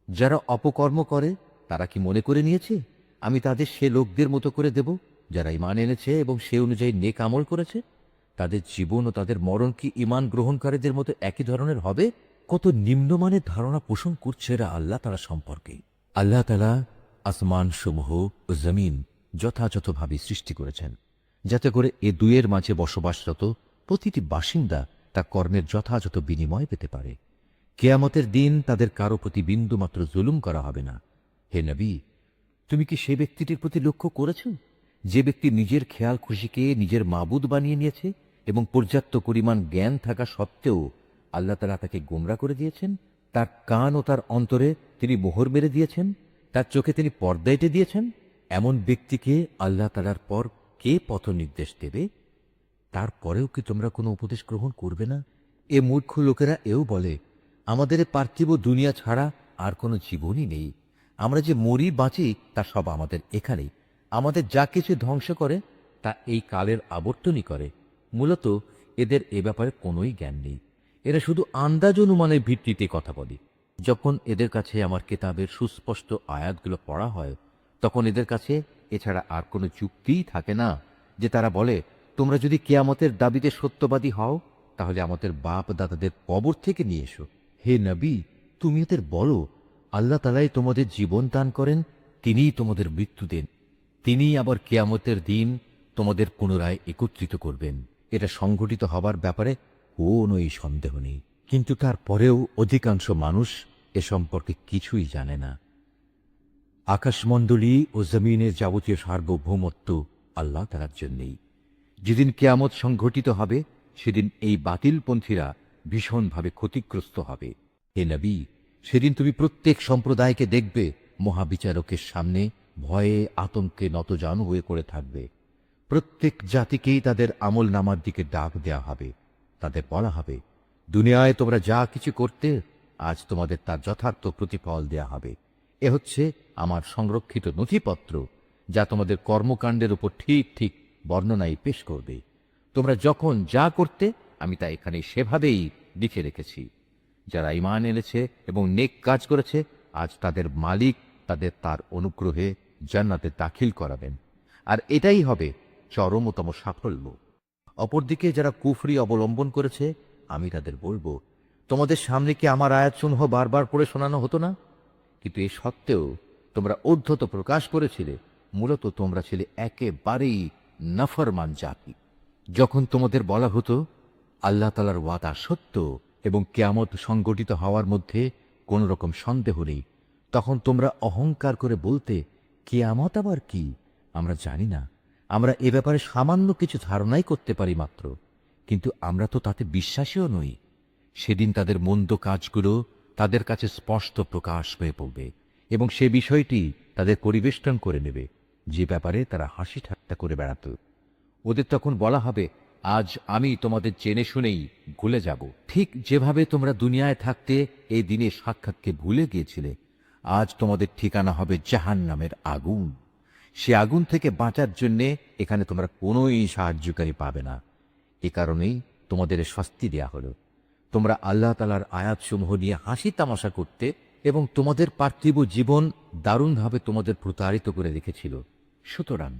যারা অপকর্ম করে, তারা কি মনে করে নিয়েছে আমি তাদের সে লোকদের মতো করে দেব যারা ঈমান এনেছে এবং সে অনুযায়ী নেক আমল করেছে? তাদের জীবন ও তাদের মরণ কি ঈমান গ্রহণকারীদের মতো একই ধরনের হবে? কত নিম্নমানের ধারণা পোষণ করছে এরা আল্লাহ তাআলা সম্পর্কে। আল্লাহ তাআলা আসমান সমূহ ও জমিন যথাযথভাবে সৃষ্টি করেছেন, যাতে করে এ দুয়ের মাঝে বসবাসরত প্রতিটি বাসিন্দা তা কর্মের যথাযথ বিনিময় পেতে পারে। কিয়ামতের দিন তাদের কারো প্রতি বিন্দুমাত্র জুলুম করা হবে না। হে নবী, তুমি কি সে ব্যক্তিটির প্রতি লক্ষ্য করেছ যে ব্যক্তি নিজের খেয়াল খুশিকে নিজের মাবুদ বানিয়ে নিয়েছে এবং পর্যাপ্ত পরিমাণ জ্ঞান থাকা সত্ত্বেও আল্লাহ তাআলা তাকে গোমরা করে দিয়েছেন? তার কান ও তার অন্তরে তিনি মোহর মেরে দিয়েছেন, তার চোখে তিনি পর্দা এঁটে দিয়েছেন। এমন ব্যক্তিকে আল্লাহ তাআলার পর কে পথ নির্দেশ দেবে? তারপরেও কি তোমরা কোনো উপদেশ গ্রহণ করবে না? এ মূর্খ লোকেরা এও বলে, আমাদের পার্থিব দুনিয়া ছাড়া আর কোনো জীবনই নেই। আমরা যে মরি বাঁচি তা সব আমাদের এখানেই। আমাদের যা কিছু ধ্বংস করে তা এই কালের আবর্তনই করে। মূলত এদের এ ব্যাপারে কোনোই জ্ঞান নেই। এরা শুধু আন্দাজ অনুমানের ভিত্তিতে কথা বলে। যখন এদের কাছে আমার কিতাবের সুস্পষ্ট আয়াতগুলো পড়া হয়, তখন এদের কাছে এছাড়া আর কোনো যুক্তিই থাকে না যে তারা বলে, তোমরা যদি কিয়ামতের দাবিতে সত্যবাদী হও, তাহলে আমাদের বাপ দাদাদের কবর থেকে নিয়ে এসো। হে নবী, তুমি এদের বলো, আল্লাহ তাআলাই তোমাদের জীবন দান করেন, তিনিই তোমাদের মৃত্যু দেন। তিনিই আবার কিয়ামতের দিন তোমাদের পুনরায় একত্রিত করবেন। এটা সংঘটিত হবার ব্যাপারে কোনোই সন্দেহ নেই। কিন্তু তারপরেও অধিকাংশ মানুষ এ সম্পর্কে কিছুই জানে না। আকাশমণ্ডলী ও জমিনের যাবতীয় সার্বভৌমত্ব আল্লাহ তাআলার জন্যেই। যেদিন কিয়ামত সংঘটিত হবে, সেদিন এই বাতিলপন্থীরা ভীষণভাবে ক্ষতিগ্রস্ত হবে। হে নবী, সেদিন তুমি প্রত্যেক সম্প্রদায়কে দেখবে মহাবিচারকের সামনে ভয়ে আতঙ্কে নতজানু হয়ে করে থাকবে। প্রত্যেক জাতিকেই তাদের আমল নামার দিকে ডাক দেয়া হবে। তাদের বলা হবে, দুনিয়ায় তোমরা যা কিছু করতে, আজ তোমাদের তার যথার্থ প্রতিফল দেয়া হবে। এ হচ্ছে আমার সংরক্ষিত নথিপত্র, যা তোমাদের কর্মকাণ্ডের উপর ঠিক ঠিক বর্ণনায় পেশ করবে। তোমরা যখন যা করতে, আমি তা এখানে সেভাবেই লিখে রেখেছি। যারা ঈমান এনেছে এবং নেক কাজ করেছে, আজ তাদের মালিক তাদের তার অনুগ্রহে জান্নাতে দাখিল করাবেন, আর এটাই হবে চরমতম সাফল্য। অপরদিকে যারা কুফরি অবলম্বন করেছে, আমি তাদের বলবো, তোমাদের সামনে কি আমার আয়াতসমূহ বারবার পড়ে শোনানো হতো না? কিন্তু এ সত্ত্বেও তোমরা ঔদ্ধত প্রকাশ করেছিলে। মূলত তোমরা ছিলে একেবারেই নাফরমান জাতি। যখন তোমাদের বলা হতো আল্লাহ তাআলার ওয়াদা সত্য এবং কিয়ামত সংঘটিত হওয়ার মধ্যে কোন রকম সন্দেহ নেই, তখন তোমরা অহংকার করে বলতে, কিয়ামত আবার কি? আমরা জানি না, আমরা এ ব্যাপারে সামান্য কিছু ধারণাই করতে পারি মাত্র। কিন্তু আমরা তো তাতে বিশ্বাসীও নই। সেদিন তাদের মন্দ কাজগুলো তাদের কাছে স্পষ্ট প্রকাশ হয়ে পড়বে এবং সে বিষয়টি তাদের পরিবেষ্টন করে নেবে, যে ব্যাপারে তারা হাসি ঠাট্টা করে বেড়াত। ওদের তখন বলা হবে, আজ আমি তোমাদের জেনে শুনেই ভুলে যাব। ঠিক যেভাবে তোমরা দুনিয়ায় থাকতে এই দিনের সাক্ষাৎকে ভুলে গিয়েছিলে, আজ তোমাদের ঠিকানা হবে জাহান্নামের আগুন। সে আগুন থেকে বাঁচার জন্যে এখানে তোমরা কোনোই সাহায্যকারী পাবে না। এ কারণেই তোমাদের শাস্তি দেয়া হলো। তোমরা আল্লাহ তাআলার আয়াতসমূহ নিয়ে হাসি তামাশা করতে এবং তোমাদের পার্থিব জীবন দারুণভাবে তোমাদের প্রতারিত করে রেখেছিল। সুতরাং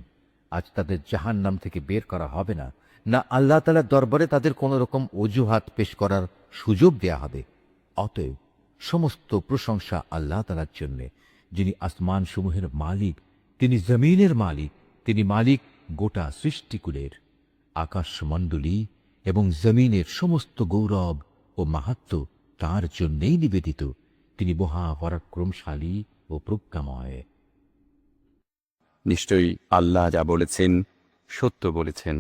আজ তাদের জাহান্নাম থেকে বের করা হবে না, না আল্লাহ তাআলার দরবারে তাদের কোন রকম অজুহাত পেশ করার সুযোগ দেয়া হবে। অতএব সমস্ত প্রশংসা আল্লাহ তাআলার জন্য, যিনি আসমান সমূহের মালিক, তিনি জমিনের মালিক, তিনি মালিক গোটা সৃষ্টিকুলের। আকাশমণ্ডলী এবং জমিনের সমস্ত গৌরব ও মাহাত্ম্য তাঁর জন্যেই নিবেদিত। তিনি মহা পরাক্রমশালী ও প্রজ্ঞাময়। নিশ্চয়ই আল্লাহ যা বলেছেন সত্য বলেছেন।